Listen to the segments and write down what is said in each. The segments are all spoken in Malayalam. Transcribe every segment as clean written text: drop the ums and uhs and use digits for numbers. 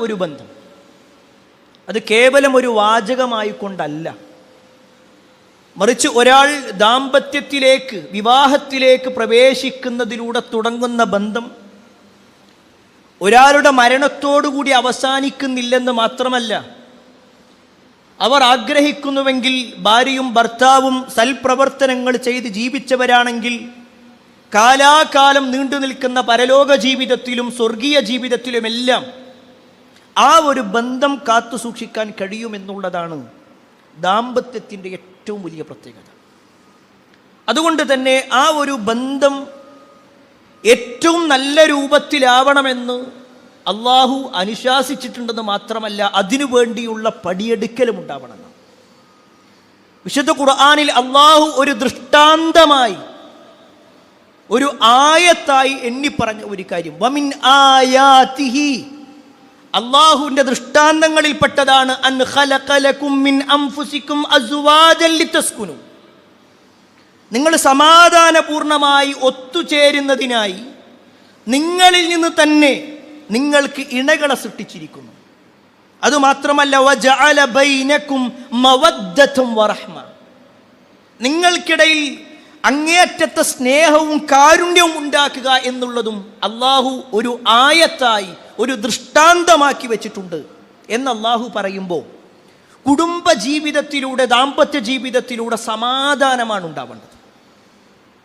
ഒരു ബന്ധം അത് കേവലം ഒരു വാചകമായി കൊണ്ടല്ല, മറിച്ച് ഒരാൾ ദാമ്പത്യത്തിലേക്ക്, വിവാഹത്തിലേക്ക് പ്രവേശിക്കുന്നതിലൂടെ തുടങ്ങുന്ന ബന്ധം ഒരാളുടെ മരണത്തോടുകൂടി അവസാനിക്കുന്നില്ലെന്ന് മാത്രമല്ല, അവർ ആഗ്രഹിക്കുന്നുവെങ്കിൽ ഭാര്യയും ഭർത്താവും സൽപ്രവർത്തനങ്ങൾ ചെയ്ത് ജീവിച്ചവരാണെങ്കിൽ കാലാകാലം നീണ്ടു നിൽക്കുന്ന പരലോക ജീവിതത്തിലും സ്വർഗീയ ജീവിതത്തിലുമെല്ലാം ആ ഒരു ബന്ധം കാത്തു സൂക്ഷിക്കാൻ കഴിയുമെന്നുള്ളതാണ് ദാമ്പത്യത്തിൻ്റെ ഏറ്റവും വലിയ പ്രത്യേകത. അതുകൊണ്ട് തന്നെ ആ ഒരു ബന്ധം ഏറ്റവും നല്ല രൂപത്തിലാവണമെന്ന് അള്ളാഹു അനുശാസിച്ചിട്ടുണ്ടെന്ന് മാത്രമല്ല, അതിനു വേണ്ടിയുള്ള പടിയെടുക്കലും ഉണ്ടാവണം. വിശുദ്ധ ഖുർആനിൽ അള്ളാഹു ഒരു ദൃഷ്ടാന്തമായി, ഒരു ആയത്തായി എണ്ണിപ്പറഞ്ഞ ഒരു കാര്യം, വമിൻ ആയാതിഹി, അള്ളാഹുവിന്റെ ദൃഷ്ടാന്തങ്ങളിൽപ്പെട്ടതാണ് അൻ ഖലഖ ലകും മിൻ അൻഫുസികും അസ്വാജൻ ലിതസ്കുനു, നിങ്ങൾ സമാധാനപൂർണമായി ഒത്തുചേരുന്നതിനായി നിങ്ങളിൽ നിന്ന് തന്നെ നിങ്ങൾക്ക് ഇണകളെ സൃഷ്ടിച്ചിരിക്കുന്നു. അതുമാത്രമല്ല വജഅല ബൈനകും മവദ്ദതും വറഹ്മ, നിങ്ങൾക്കിടയിൽ അങ്ങേയറ്റത്തെ സ്നേഹവും കാരുണ്യവും ഉണ്ടാക്കുക എന്നുള്ളതും അള്ളാഹു ഒരു ആയത്തായി, ഒരു ദൃഷ്ടാന്തമാക്കി വെച്ചിട്ടുണ്ട് എന്ന് അള്ളാഹു പറയുമ്പോൾ, കുടുംബ ജീവിതത്തിലൂടെ, ദാമ്പത്യ ജീവിതത്തിലൂടെ സമാധാനമാണ് ഉണ്ടാവേണ്ടത്.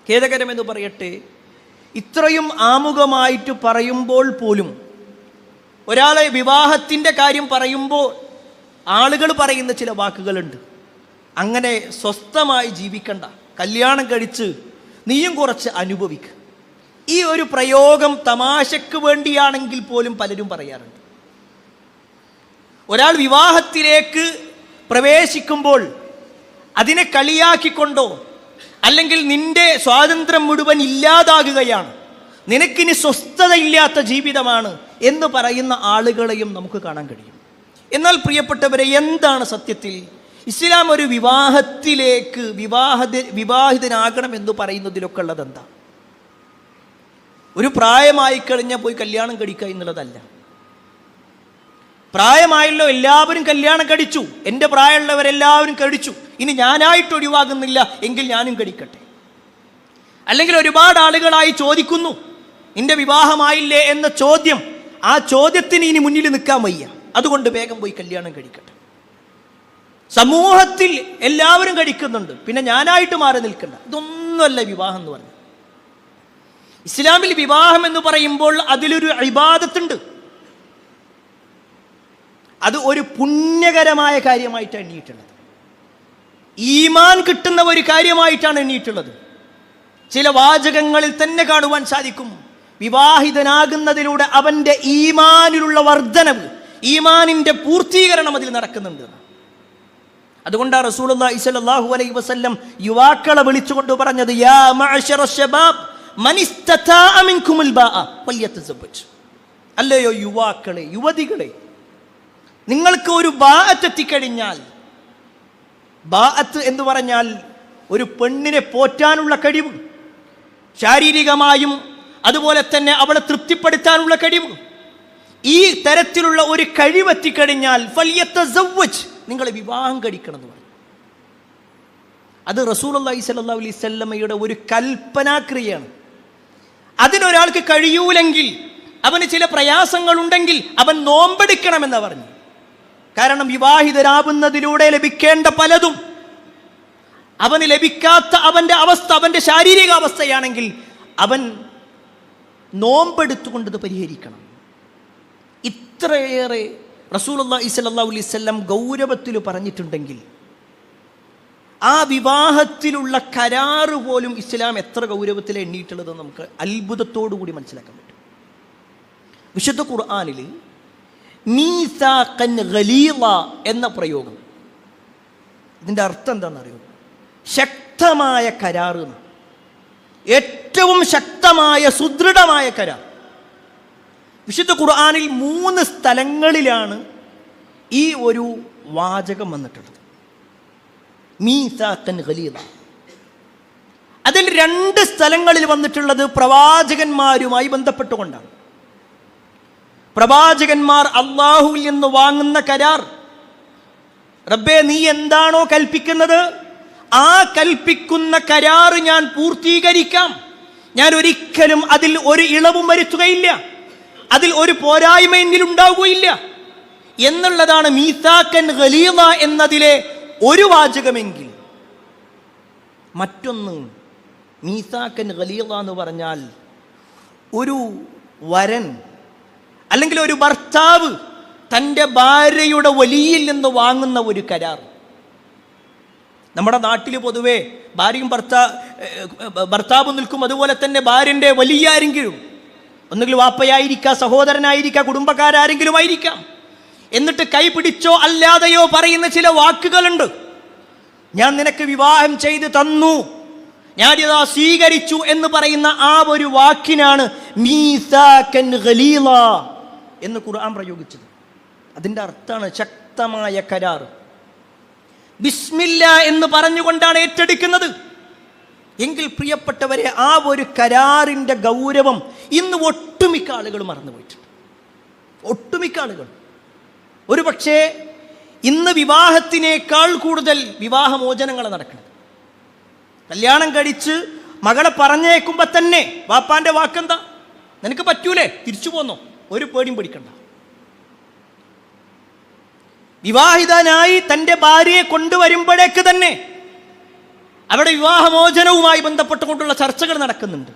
ഖേദകരമെന്ന് പറയട്ടെ, ഇത്രയും ആമുഖമായിട്ട് പറയുമ്പോൾ പോലും ഒരാളെ വിവാഹത്തിൻ്റെ കാര്യം പറയുമ്പോൾ ആളുകൾ പറയുന്ന ചില വാക്കുകളുണ്ട്. അങ്ങനെ സ്വസ്ഥമായി ജീവിക്കണ്ട, കല്യാണം കഴിച്ച് നീയും കുറച്ച് അനുഭവിക്കുക. ഈ ഒരു പ്രയോഗം തമാശക്ക് വേണ്ടിയാണെങ്കിൽ പോലും പലരും പറയാറുണ്ട്. ഒരാൾ വിവാഹത്തിലേക്ക് പ്രവേശിക്കുമ്പോൾ അതിനെ കളിയാക്കിക്കൊണ്ടോ അല്ലെങ്കിൽ നിന്റെ സ്വാതന്ത്ര്യം മുഴുവൻ ഇല്ലാതാകുകയാണ്, നിനക്കിനി സ്വസ്ഥതയില്ലാത്ത ജീവിതമാണ് എന്ന് പറയുന്ന ആളുകളെയും നമുക്ക് കാണാൻ കഴിയും. എന്നാൽ പ്രിയപ്പെട്ടവരെ, എന്താണ് സത്യത്തിൽ ഇസ്ലാം ഒരു വിവാഹത്തിലേക്ക് വിവാഹിതനാകണം എന്ന് പറയുന്നതിലൊക്കെ ഉള്ളത് എന്താ? ഒരു പ്രായമായി കഴിഞ്ഞാൽ പോയി കല്യാണം കഴിക്കുക എന്നുള്ളതല്ല. പ്രായമായല്ലോ, എല്ലാവരും കല്യാണം കഴിച്ചു, എൻ്റെ പ്രായമുള്ളവരെല്ലാവരും കഴിച്ചു, ഇനി ഞാനായിട്ട് ഒഴിവാകുന്നില്ല എങ്കിൽ ഞാനും കഴിക്കട്ടെ. അല്ലെങ്കിൽ ഒരുപാട് ആളുകളായി ചോദിക്കുന്നു, നിന്റെ വിവാഹമായില്ലേ എന്ന ചോദ്യം, ആ ചോദ്യത്തിന് ഇനി മുന്നിൽ നിൽക്കാൻ വയ്യ, അതുകൊണ്ട് വേഗം പോയി കല്യാണം കഴിക്കട്ടെ. സമൂഹത്തിൽ എല്ലാവരും കഴിക്കുന്നുണ്ട്, പിന്നെ ഞാനായിട്ട് മാറി നിൽക്കണ്ട. ഇതൊന്നുമല്ല വിവാഹം എന്ന് പറഞ്ഞത്. ഇസ്ലാമിൽ വിവാഹം എന്ന് പറയുമ്പോൾ അതിലൊരു ഇബാദത്തുണ്ട്, അത് ഒരു പുണ്യകരമായ കാര്യമായിട്ടാണ് എണ്ണിയിട്ടുള്ളത്, ഈമാൻ കിട്ടുന്ന ഒരു കാര്യമായിട്ടാണ് എണ്ണിയിട്ടുള്ളത്. ചില വാചകങ്ങളിൽ തന്നെ കാണുവാൻ സാധിക്കും, വിവാഹിതനാകുന്നതിലൂടെ അവൻ്റെ ഈമാനിലുള്ള വർധനവ്, ഈമാനിൻ്റെ പൂർത്തീകരണം അതിൽ നടക്കുന്നുണ്ട്. അതുകൊണ്ടാണ് റസൂലുള്ളാഹി സ്വല്ലല്ലാഹു അലൈഹി വസല്ലം യുവാക്കളെ വിളിച്ചുകൊണ്ട് പറഞ്ഞത്, യാ മഅശറ ശബാബ് മൻ ഇസ്തതാഅ മിൻകുമുൽ ബാഅ ഫല്യതസവ്വജ്. അല്ലയോ യുവാക്കളെ, യുവതികളെ, നിങ്ങൾക്ക് ഒരു ബാഅത്ത് എത്തിക്കഴിഞ്ഞാൽ, ബാഅത്ത് എന്ന് പറഞ്ഞാൽ ഒരു പെണ്ണിനെ പോറ്റാനുള്ള കഴിവ്, ശാരീരികമായും അതുപോലെ തന്നെ അവളെ തൃപ്തിപ്പെടുത്താനുള്ള കഴിവ്, ഈ തരത്തിലുള്ള ഒരു കഴിവെത്തിക്കഴിഞ്ഞാൽ ഫല്യതസവ്വജ്, നിങ്ങൾ വിവാഹം കഴിക്കണം എന്ന് പറഞ്ഞു. അത് റസൂലുള്ളാഹി സ്വല്ലല്ലാഹു അലൈഹി വസല്ലമയുടെ ഒരു കൽപ്പനാക്രിയയാണ്. അതിനൊരാൾക്ക് കഴിയൂലെങ്കിൽ, അവന് ചില പ്രയാസങ്ങളുണ്ടെങ്കിൽ അവൻ നോമ്പെടുക്കണമെന്ന് പറഞ്ഞു. കാരണം വിവാഹിതരാകുന്നതിലൂടെ ലഭിക്കേണ്ട പലതും അവന് ലഭിക്കാത്ത അവൻ്റെ അവസ്ഥ, അവൻ്റെ ശാരീരിക അവസ്ഥയാണെങ്കിൽ അവൻ നോമ്പെടുത്തുകൊണ്ടത് പരിഹരിക്കണം. ഇത്രയേറെ റസൂലുള്ളാഹി സ്വല്ലല്ലാഹു അലൈഹി വസല്ലം ഗൗരവത്തിൽ പറഞ്ഞിട്ടുണ്ടെങ്കിൽ, ആ വിവാഹത്തിലുള്ള കരാറ് പോലും ഇസ്ലാം എത്ര ഗൗരവത്തിൽ എണ്ണിയിട്ടുള്ളതെന്ന് നമുക്ക് അത്ഭുതത്തോടു കൂടി മനസ്സിലാക്കാൻ പറ്റും. വിശുദ്ധ ഖുർആനിൽ മീസാഖൻ ഗലീള എന്ന പ്രയോഗം, ഇതിൻ്റെ അർത്ഥം എന്താണെന്നറിയോ? ശക്തമായ കരാറ്, ഏറ്റവും ശക്തമായ സുദൃഢമായ കരാർ. വിശുദ്ധ ഖുർആനിൽ 3 സ്ഥലങ്ങളിലാണ് ഈ ഒരു വാചകം വന്നിട്ടുള്ളത്, മീസാഖൻ ഗലീള. അതിൽ 2 സ്ഥലങ്ങളിൽ വന്നിട്ടുള്ളത് പ്രവാചകന്മാരുമായി ബന്ധപ്പെട്ടുകൊണ്ടാണ്. പ്രവാചകന്മാർ അള്ളാഹുവിൽ നിന്ന് വാങ്ങുന്ന കരാർ. റബ്ബേ, നീ എന്താണോ കൽപ്പിക്കുന്നത് ആ കൽപ്പിക്കുന്ന കരാർ ഞാൻ പൂർത്തീകരിക്കാം. ഞാൻ ഒരിക്കലും അതിൽ ഒരു ഇളവും വരുത്തുകയില്ല, അതിൽ ഒരു പോരായ്മ എന്നിൽ ഉണ്ടാവുകയില്ല എന്നുള്ളതാണ് മീസാക്കൻ ഖലീദ എന്നതിലെ ഒരു വാചകമെങ്കിൽ. മറ്റൊന്ന്, മീസാക്കൻ ഖലീദ എന്ന് പറഞ്ഞാൽ ഒരു വരൻ അല്ലെങ്കിൽ ഒരു ഭർത്താവ് തൻ്റെ ഭാര്യയുടെ വലിയിൽ നിന്ന് വാങ്ങുന്ന ഒരു കരാർ. നമ്മുടെ നാട്ടിൽ പൊതുവേ ഭാര്യയും ഭർത്താവും നിൽക്കും, അതുപോലെ തന്നെ ഭാര്യൻ്റെ വലിയ ആരെങ്കിലും, ഒന്നുകിൽ വാപ്പയായിരിക്കാം, സഹോദരനായിരിക്കാം, കുടുംബക്കാരെങ്കിലും ആയിരിക്കാം. എന്നിട്ട് കൈ പിടിച്ചോ അല്ലാതെയോ പറയുന്ന ചില വാക്കുകളുണ്ട്. ഞാൻ നിനക്ക് വിവാഹം ചെയ്ത് തന്നു, ഞാനിതാ സ്വീകരിച്ചു എന്ന് പറയുന്ന ആ ഒരു വാക്കിനാണ് മീസാക്കൻ ഖലീദ എന്ന് ഖുർആൻ പ്രയോഗിച്ചത്. അതിൻ്റെ അർത്ഥമാണ് ശക്തമായ കരാർ. ബിസ്മില്ല എന്ന് പറഞ്ഞുകൊണ്ടാണ് ഏറ്റെടുക്കുന്നത്. എങ്കിൽ പ്രിയപ്പെട്ടവരെ, ആ ഒരു കരാറിൻ്റെ ഗൗരവം ഇന്ന് ഒട്ടുമിക്ക ആളുകൾ മറന്നുപോയിട്ടുണ്ട്. ഒട്ടുമിക്ക ആളുകൾ ഒരു പക്ഷേ ഇന്ന് വിവാഹത്തിനേക്കാൾ കൂടുതൽ വിവാഹമോചനങ്ങൾ നടക്കുന്നത്. കല്യാണം കഴിച്ച് മകളെ പറഞ്ഞേക്കുമ്പോൾ തന്നെ വാപ്പാൻ്റെ വാക്കെന്താ? നിനക്ക് പറ്റൂലേ, തിരിച്ചു പോന്നോ, ഒരു പേടിയും പേടിക്കണ്ട. വിവാഹിതനായി തൻ്റെ ഭാര്യയെ കൊണ്ടുവരുമ്പോഴേക്ക് തന്നെ അവിടെ വിവാഹമോചനവുമായി ബന്ധപ്പെട്ടുകൊണ്ടുള്ള ചർച്ചകൾ നടക്കുന്നുണ്ട്.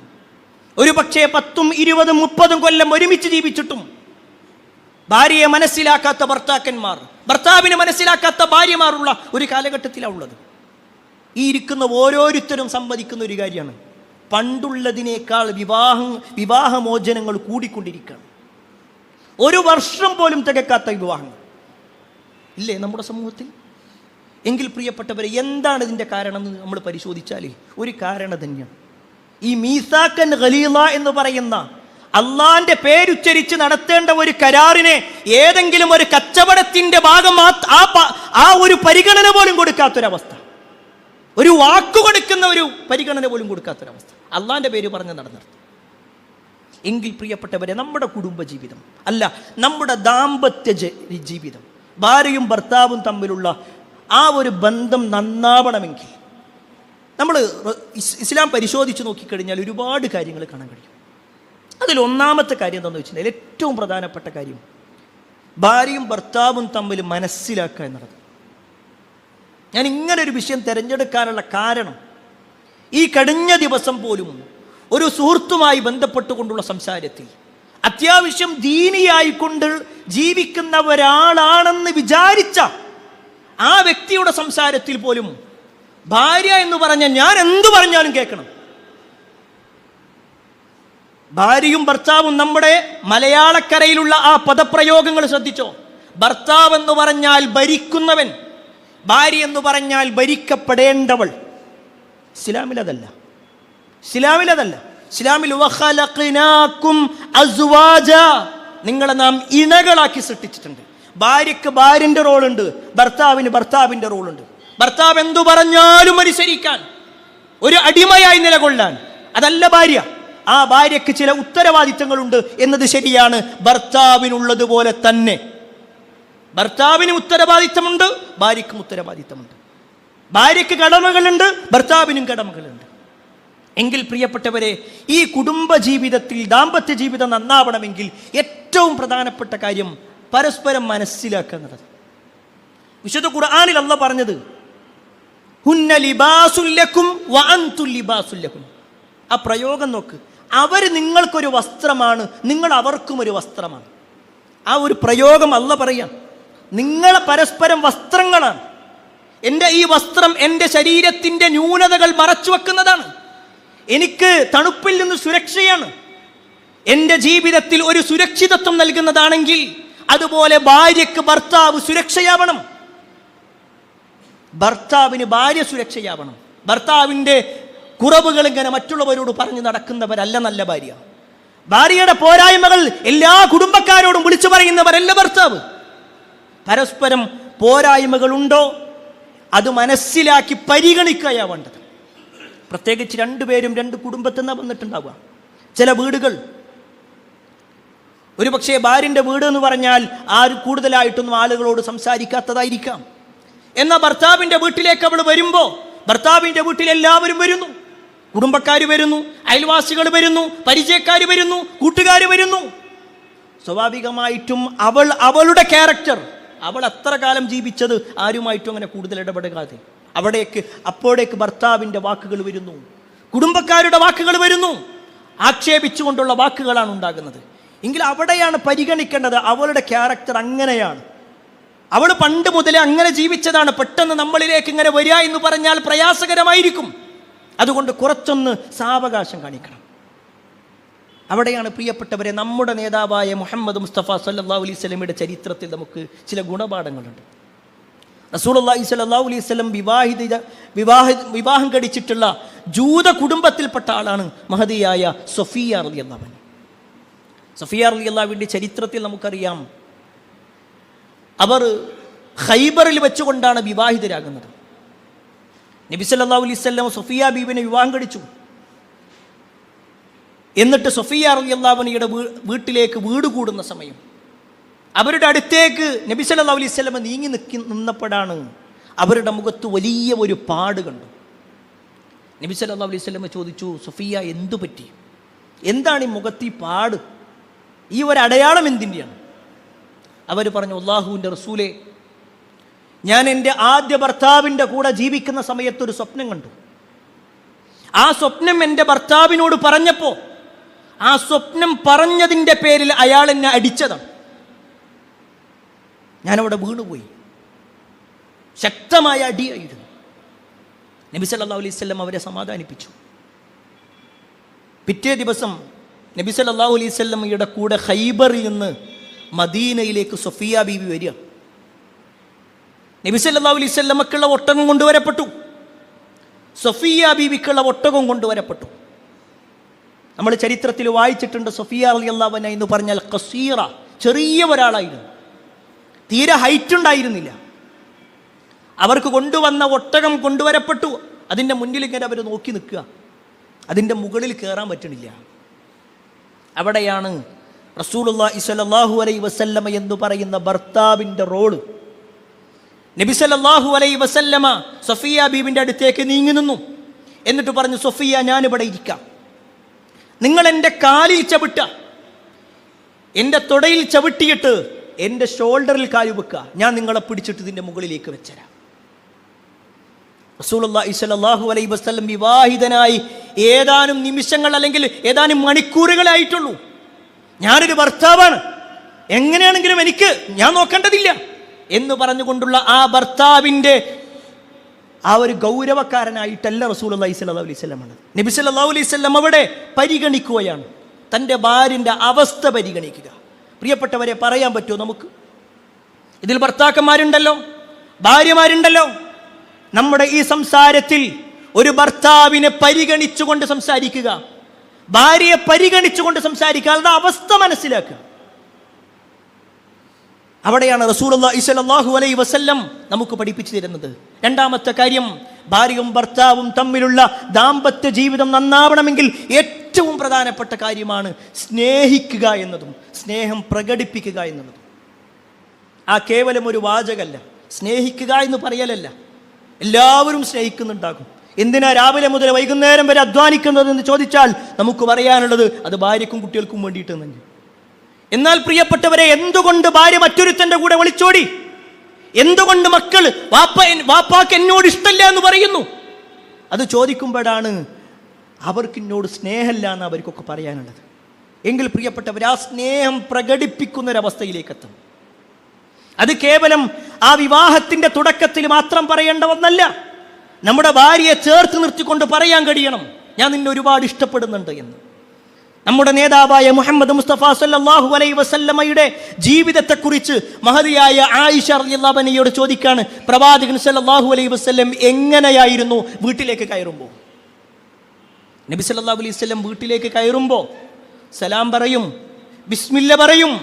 ഒരു പക്ഷേ 10, 20, 30 കൊല്ലം ഒരുമിച്ച് ജീവിച്ചിട്ടും ഭാര്യയെ മനസ്സിലാക്കാത്ത ഭർത്താക്കന്മാർ, ഭർത്താവിനെ മനസ്സിലാക്കാത്ത ഭാര്യമാരുള്ള ഒരു കാലഘട്ടത്തിലാണ് ഉള്ളത്. ഈ ഇരിക്കുന്ന ഓരോരുത്തരും സമ്മതിക്കുന്ന ഒരു കാര്യമാണ്, പണ്ടുള്ളതിനേക്കാൾ വിവാഹമോചനങ്ങൾ കൂടിക്കൊണ്ടിരിക്കുകയാണ്. ഒരു വർഷം പോലും തികക്കാത്ത വിവാഹങ്ങൾ ഇല്ലേ നമ്മുടെ സമൂഹത്തിൽ? എങ്കിൽ പ്രിയപ്പെട്ടവരെ, എന്താണ് ഇതിൻ്റെ കാരണം എന്ന് നമ്മൾ പരിശോധിച്ചാൽ ഒരു കാരണം തന്നെയാണ് ഈ മീസാക്കൻ ഖലീദ എന്ന് പറയുന്ന അള്ളാന്റെ പേരുച്ചരിച്ച് നടത്തേണ്ട ഒരു കരാറിനെ ഏതെങ്കിലും ഒരു കച്ചവടത്തിന്റെ ഭാഗം ആ ഒരു പരിഗണന പോലും കൊടുക്കാത്തൊരവസ്ഥ, ഒരു വാക്കു കൊടുക്കുന്ന ഒരു പരിഗണന പോലും കൊടുക്കാത്തൊരവസ്ഥ, അള്ളാന്റെ പേര് പറഞ്ഞ് നടന്നിരുന്നു. എങ്കിൽ പ്രിയപ്പെട്ടവരെ, നമ്മുടെ കുടുംബജീവിതം അല്ല, നമ്മുടെ ദാമ്പത്യ ജീവിതം, ഭാര്യയും ഭർത്താവും തമ്മിലുള്ള ആ ഒരു ബന്ധം നന്നാവണമെങ്കിൽ നമ്മൾ ഇസ്ലാം പരിശോധിച്ച് നോക്കിക്കഴിഞ്ഞാൽ ഒരുപാട് കാര്യങ്ങൾ കാണാൻ കഴിയും. അതിലൊന്നാമത്തെ കാര്യം എന്താണെന്ന് വെച്ചിട്ടുണ്ടെങ്കിൽ, ഏറ്റവും പ്രധാനപ്പെട്ട കാര്യം ഭാര്യയും ഭർത്താവും തമ്മിൽ മനസ്സിലാക്കുക എന്നുള്ളത്. ഞാൻ ഇങ്ങനൊരു വിഷയം തിരഞ്ഞെടുക്കാനുള്ള കാരണം, ഈ കഴിഞ്ഞ ദിവസം പോലും ഒരു സുഹൃത്തുമായി ബന്ധപ്പെട്ടുകൊണ്ടുള്ള സംസാരത്തിൽ അത്യാവശ്യം ദീനിയായിക്കൊണ്ട് ജീവിക്കുന്ന ഒരാളാണെന്ന് വിചാരിച്ച ആ വ്യക്തിയുടെ സംസാരത്തിൽ പോലും ഭാര്യ എന്ന് പറഞ്ഞ ഞാൻ എന്തു പറഞ്ഞാലും കേൾക്കണം. ഭാര്യയും ഭർത്താവും, നമ്മുടെ മലയാളക്കരയിലുള്ള ആ പദപ്രയോഗങ്ങൾ ശ്രദ്ധിച്ചോ. ഭർത്താവ് എന്ന് പറഞ്ഞാൽ ഭരിക്കുന്നവൻ, ഭാര്യ എന്ന് പറഞ്ഞാൽ ഭരിക്കപ്പെടേണ്ടവൾ. ഇസ്ലാമിലതല്ല. ഇസ്ലാമിൽ വഖലഖനാകും അസ്വാജ, നിങ്ങളെ നാം ഇണകളാക്കി സൃഷ്ടിച്ചിട്ടുണ്ട്. ഭാര്യയ്ക്ക് ഭാര്യൻ്റെ റോളുണ്ട്, ഭർത്താവിന് ഭർത്താവിൻ്റെ റോളുണ്ട്. ഭർത്താവ് എന്തു പറഞ്ഞാലും അനുസരിക്കാൻ, ഒരു അടിമയായി നിലകൊള്ളാൻ, അതല്ല ഭാര്യ. ആ ഭാര്യയ്ക്ക് ചില ഉത്തരവാദിത്തങ്ങളുണ്ട് എന്നത് ശരിയാണ്. ഭർത്താവിനുള്ളതുപോലെ തന്നെ ഭർത്താവിന് ഉത്തരവാദിത്തമുണ്ട്, ഭാര്യയ്ക്കും ഉത്തരവാദിത്തമുണ്ട്. ഭാര്യയ്ക്ക് കടമകളുണ്ട്, ഭർത്താവിനും കടമകളുണ്ട്. എങ്കിൽ പ്രിയപ്പെട്ടവരെ, ഈ കുടുംബ ജീവിതത്തിൽ ദാമ്പത്യ ജീവിതം നന്നാവണമെങ്കിൽ ഏറ്റവും പ്രധാനപ്പെട്ട കാര്യം പരസ്പരം മനസ്സിലാക്കുന്നത്. വിശുദ്ധ ഖുർആനിൽ അല്ലാഹ് പറഞ്ഞത് ഹുന്ന ലിബാസുൽ ലക്കും വ അൻതും ലിബാസുൽ ലഹും. ആ പ്രയോഗം നോക്ക്. അവർ നിങ്ങൾക്കൊരു വസ്ത്രമാണ്, നിങ്ങൾ അവർക്കും ഒരു വസ്ത്രമാണ്. ആ ഒരു പ്രയോഗം അല്ലാഹ് പറയാം, നിങ്ങൾ പരസ്പരം വസ്ത്രങ്ങളാണ്. എൻ്റെ ഈ വസ്ത്രം എൻ്റെ ശരീരത്തിൻ്റെ ന്യൂനതകൾ മറച്ചു വെക്കുന്നതാണ്, എനിക്ക് തണുപ്പിൽ നിന്ന് സുരക്ഷയാണ്, എൻ്റെ ജീവിതത്തിൽ ഒരു സുരക്ഷിതത്വം നൽകുന്നതാണെങ്കിൽ അതുപോലെ ഭാര്യയ്ക്ക് ഭർത്താവ് സുരക്ഷയാവണം, ഭർത്താവിന് ഭാര്യ സുരക്ഷയാവണം. ഭർത്താവിൻ്റെ കുറവുകൾ ഇങ്ങനെ മറ്റുള്ളവരോട് പറഞ്ഞു നടക്കുന്നവരല്ല നല്ല ഭാര്യ. ഭാര്യയുടെ പോരായ്മകൾ എല്ലാ കുടുംബക്കാരോടും വിളിച്ചു പറയുന്നവരല്ല ഭർത്താവ്. പരസ്പരം പോരായ്മകളുണ്ടോ അത് മനസ്സിലാക്കി പരിഗണിക്കുകയാ വേണ്ടത്. പ്രത്യേകിച്ച് രണ്ടുപേരും രണ്ട് കുടുംബത്തിൽ നിന്ന് വന്നിട്ടുണ്ടാവുക. ചില വീടുകൾ ഒരു പക്ഷേ ഭാര്യൻ്റെ വീട് എന്ന് പറഞ്ഞാൽ കൂടുതലായിട്ടൊന്നും ആളുകളോട് സംസാരിക്കാത്തതായിരിക്കാം. എന്നാൽ ഭർത്താവിൻ്റെ വീട്ടിലേക്ക് അവൾ വരുമ്പോൾ ഭർത്താവിൻ്റെ വീട്ടിൽ എല്ലാവരും വരുന്നു. കുടുംബക്കാർ വരുന്നു, അയൽവാസികൾ വരുന്നു, പരിചയക്കാർ വരുന്നു, കൂട്ടുകാർ വരുന്നു. സ്വാഭാവികമായിട്ടും അവളുടെ ക്യാരക്ടർ, അവൾ അത്ര കാലം ജീവിച്ചത് ആരുമായിട്ടും അങ്ങനെ കൂടുതൽ ഇടപെടാതെ അപ്പോഴേക്ക് ഭർത്താവിൻ്റെ വാക്കുകൾ വരുന്നു, കുടുംബക്കാരുടെ വാക്കുകൾ വരുന്നു, ആക്ഷേപിച്ചുകൊണ്ടുള്ള വാക്കുകളാണ് ഉണ്ടാകുന്നത്. എങ്കിൽ അവിടെയാണ് പരിഗണിക്കേണ്ടത്. അവളുടെ ക്യാരക്ടർ അങ്ങനെയാണ്, അവൾ പണ്ട് മുതലേ അങ്ങനെ ജീവിച്ചതാണ്. പെട്ടെന്ന് നമ്മളിലേക്ക് ഇങ്ങനെ വരിക എന്ന് പറഞ്ഞാൽ പ്രയാസകരമായിരിക്കും. അതുകൊണ്ട് കുറച്ചൊന്ന് സാവകാശം കാണിക്കണം. അവിടെയാണ് പ്രിയപ്പെട്ടവരെ നമ്മുടെ നേതാവായ മുഹമ്മദ് മുസ്തഫ സല്ലല്ലാഹു അലൈഹി വസല്ലമയുടെ ചരിത്രത്തിൽ നമുക്ക് ചില ഗുണപാഠങ്ങളുണ്ട്. റസൂലുള്ളാഹി സ്വല്ലല്ലാഹു അലൈഹി വസല്ലം വിവാഹം കഴിച്ചിട്ടുള്ള ജൂത കുടുംബത്തിൽപ്പെട്ട ആളാണ് മഹദിയായ സഫിയ റളിയല്ലാഹു അൻഹ. സഫിയ റളിയല്ലാഹു അൻഹയുടെ ചരിത്രത്തിൽ നമുക്കറിയാം, അവർ ഖൈബറിൽ വെച്ചുകൊണ്ടാണ് വിവാഹിതരാകുന്നത്. നബി സല്ലല്ലാഹു അലൈഹി വസല്ലം സഫിയ ബീവിനെ വിവാഹം കഴിച്ചു. എന്നിട്ട് സഫിയ റളിയല്ലാഹു അൻഹയുടെ വീട്ടിലേക്ക് വീട് കൂടുന്ന സമയം അവരുടെ അടുത്തേക്ക് നബി സല്ലല്ലാഹു അലൈഹി വസല്ലം നീങ്ങി നിന്നപ്പോഴാണ് അവരുടെ മുഖത്ത് വലിയ ഒരു പാട് കണ്ടു. നബി സല്ലല്ലാഹു അലൈഹി വസല്ലം ചോദിച്ചു, സഫിയ എന്തു പറ്റി? എന്താണ് ഈ മുഖത്ത് ഈ പാട്? ഈ ഒരു അടയാളം എന്തിൻ്റെയാണ്? അവർ പറഞ്ഞു, അല്ലാഹുവിൻ്റെ റസൂലേ, ഞാൻ എൻ്റെ ആദ്യ ഭർത്താവിൻ്റെ കൂടെ ജീവിക്കുന്ന സമയത്തൊരു സ്വപ്നം കണ്ടു. ആ സ്വപ്നം എൻ്റെ ഭർത്താവിനോട് പറഞ്ഞപ്പോൾ ആ സ്വപ്നം പറഞ്ഞതിൻ്റെ പേരിൽ അയാൾ എന്നെ അടിച്ചതാണ്. ഞാനവിടെ വീണുപോയി. ശക്തമായ അടിയായിരുന്നു. നബി സല്ലല്ലാഹു അലൈഹി വസല്ലം അവരെ സമാധാനിപ്പിച്ചു. പിറ്റേ ദിവസം നബി സല്ലല്ലാഹു അലൈഹി വസല്ലമയുടെ കൂടെ ഖൈബറിൽ നിന്ന് മദീനയിലേക്ക് സഫിയ ബീവി വരിക. നബി സല്ലല്ലാഹു അലൈഹി വസല്ലമക്കുള്ള ഒട്ടകം കൊണ്ടുവരപ്പെട്ടു, സഫിയ ബീവിക്കുള്ള ഒട്ടകം കൊണ്ടുവരപ്പെട്ടു. നമ്മൾ ചരിത്രത്തിൽ വായിച്ചിട്ടുണ്ട്, സഫിയ റളിയല്ലാഹു അൻഹ എന്ന് പറഞ്ഞാൽ ഖസീറ, ചെറിയ ഒരാളായിരുന്നു, തീരെ ഹൈറ്റ് ഉണ്ടായിരുന്നില്ല. അവർക്ക് കൊണ്ടുവന്ന ഒട്ടകം കൊണ്ടുവരപ്പെട്ടു. അതിൻ്റെ മുന്നിൽ ഇങ്ങനെ അവർ നോക്കി നിൽക്കുക, അതിൻ്റെ മുകളിൽ കയറാൻ പറ്റണില്ല. അവിടെയാണ് റസൂലുള്ളാഹി സ്വല്ലല്ലാഹു അലൈഹി വസല്ലമ എന്ന് പറയുന്ന ഭർത്താവിൻ്റെ റോള്. നബി സല്ലല്ലാഹു അലൈഹി വസല്ലമ സഫിയ ബീവിൻ്റെ അടുത്തേക്ക് നീങ്ങി നിന്നു. എന്നിട്ട് പറഞ്ഞു, സഫിയ, ഞാനിവിടെ ഇരിക്കാം, നിങ്ങൾ എൻ്റെ കാലിൽ ചവിട്ടുക, എൻ്റെ തുടയിൽ ചവിട്ടിയിട്ട് എൻ്റെ ഷോൾഡറിൽ കാല് വെക്കുക, ഞാൻ നിങ്ങളെ പിടിച്ചിട്ട് ഇതിൻ്റെ മുകളിലേക്ക് വെച്ചരാം. റസൂലുള്ളാഹി സ്വല്ലല്ലാഹു അലൈഹി വസല്ലം വിവാഹിതനായി ഏതാനും നിമിഷങ്ങൾ അല്ലെങ്കിൽ ഏതാനും മണിക്കൂറുകളായിട്ടുള്ളൂ. ഞാനൊരു ഭർത്താവാണ്, എങ്ങനെയാണെങ്കിലും ഞാൻ നോക്കേണ്ടതില്ല എന്ന് പറഞ്ഞുകൊണ്ടുള്ള ആ ഭർത്താവിൻ്റെ ആ ഒരു ഗൗരവക്കാരനായിട്ടല്ല റസൂലുള്ളാഹി സ്വല്ലല്ലാഹു അലൈഹി വസല്ലം ആണ്. നബി സല്ലല്ലാഹു അലൈഹി വസല്ലം അവിടെ പരിഗണിക്കുകയാണ്, തൻ്റെ ഭാര്യൻ്റെ അവസ്ഥ പരിഗണിക്കുക. പ്രിയപ്പെട്ടവരെ, പറയാൻ പറ്റുമോ നമുക്ക്? ഇതിൽ ഭർത്താക്കന്മാരുണ്ടല്ലോ, ഭാര്യമാരുണ്ടല്ലോ. നമ്മുടെ ഈ സംസാരത്തിൽ ഒരു ഭർത്താവിനെ പരിഗണിച്ചുകൊണ്ട് സംസാരിക്കുക, ഭാര്യയെ പരിഗണിച്ചുകൊണ്ട് സംസാരിക്കുക, അവരുടെ അവസ്ഥ മനസ്സിലാക്കുക. അവിടെയാണ് റസൂലുള്ളാഹി സ്വല്ലല്ലാഹു അലൈഹി വസല്ലം നമുക്ക് പഠിപ്പിച്ചു തരുന്നത്. രണ്ടാമത്തെ കാര്യം, ഭാര്യയും ഭർത്താവും തമ്മിലുള്ള ദാമ്പത്യ ജീവിതം നന്നാവണമെങ്കിൽ ഏറ്റവും പ്രധാനപ്പെട്ട കാര്യമാണ് സ്നേഹിക്കുക എന്നതും സ്നേഹം പ്രകടിപ്പിക്കുക എന്നതും. ആ കേവലം ഒരു വാചകമല്ല, സ്നേഹിക്കുക എന്ന് പറയലല്ല. എല്ലാവരും സ്നേഹിക്കുന്നുണ്ടാകും. എന്തിനാ രാവിലെ മുതൽ വൈകുന്നേരം വരെ അധ്വാനിക്കുന്നതെന്ന് ചോദിച്ചാൽ നമുക്ക് പറയാനുള്ളത് അത് ഭാര്യയ്ക്കും കുട്ടികൾക്കും വേണ്ടിയിട്ട് തന്നെ. എന്നാൽ പ്രിയപ്പെട്ടവരെ, എന്തുകൊണ്ട് ഭാര്യ മറ്റൊരുത്തൻ്റെ കൂടെ ഒളിച്ചോടി? എന്തുകൊണ്ട് മക്കൾ വാപ്പാക്ക് എന്നോട് ഇഷ്ടമില്ല എന്ന് പറയുന്നു? അത് ചോദിക്കുമ്പോഴാണ് അവർക്ക് എന്നോട് സ്നേഹമില്ല എന്ന് അവർക്കൊക്കെ പറയാനുള്ളത്. എങ്കിൽ പ്രിയപ്പെട്ടവർ, ആ സ്നേഹം പ്രകടിപ്പിക്കുന്നൊരവസ്ഥയിലേക്ക് എത്തും. അത് കേവലം ആ വിവാഹത്തിൻ്റെ തുടക്കത്തിൽ മാത്രം പറയേണ്ട ഒന്നല്ല. നമ്മുടെ ഭാര്യയെ ചേർത്ത് നിർത്തിക്കൊണ്ട് പറയാൻ കഴിയണം, ഞാൻ നിന്നെ ഒരുപാട് ഇഷ്ടപ്പെടുന്നുണ്ട് എന്ന്. നമ്മുടെ നേതാവായ മുഹമ്മദ് മുസ്തഫ സല്ലല്ലാഹു അലൈഹി വസല്ലമയുടെ ജീവിതത്തെക്കുറിച്ച് മഹദിയായ ആയിഷ റളിയല്ലാഹു അൻഹയോട് ചോദിക്കാണ്, പ്രവാചകൻ സല്ലല്ലാഹു അലൈഹി വസല്ലം എങ്ങനെയായിരുന്നു വീട്ടിലേക്ക് കയറുമ്പോൾ? നബി സല്ലല്ലാഹു അലൈഹി വസല്ലം വീട്ടിലേക്ക് കയറുമ്പോൾ സലാം പറയും, ബിസ്മില്ല പറയും.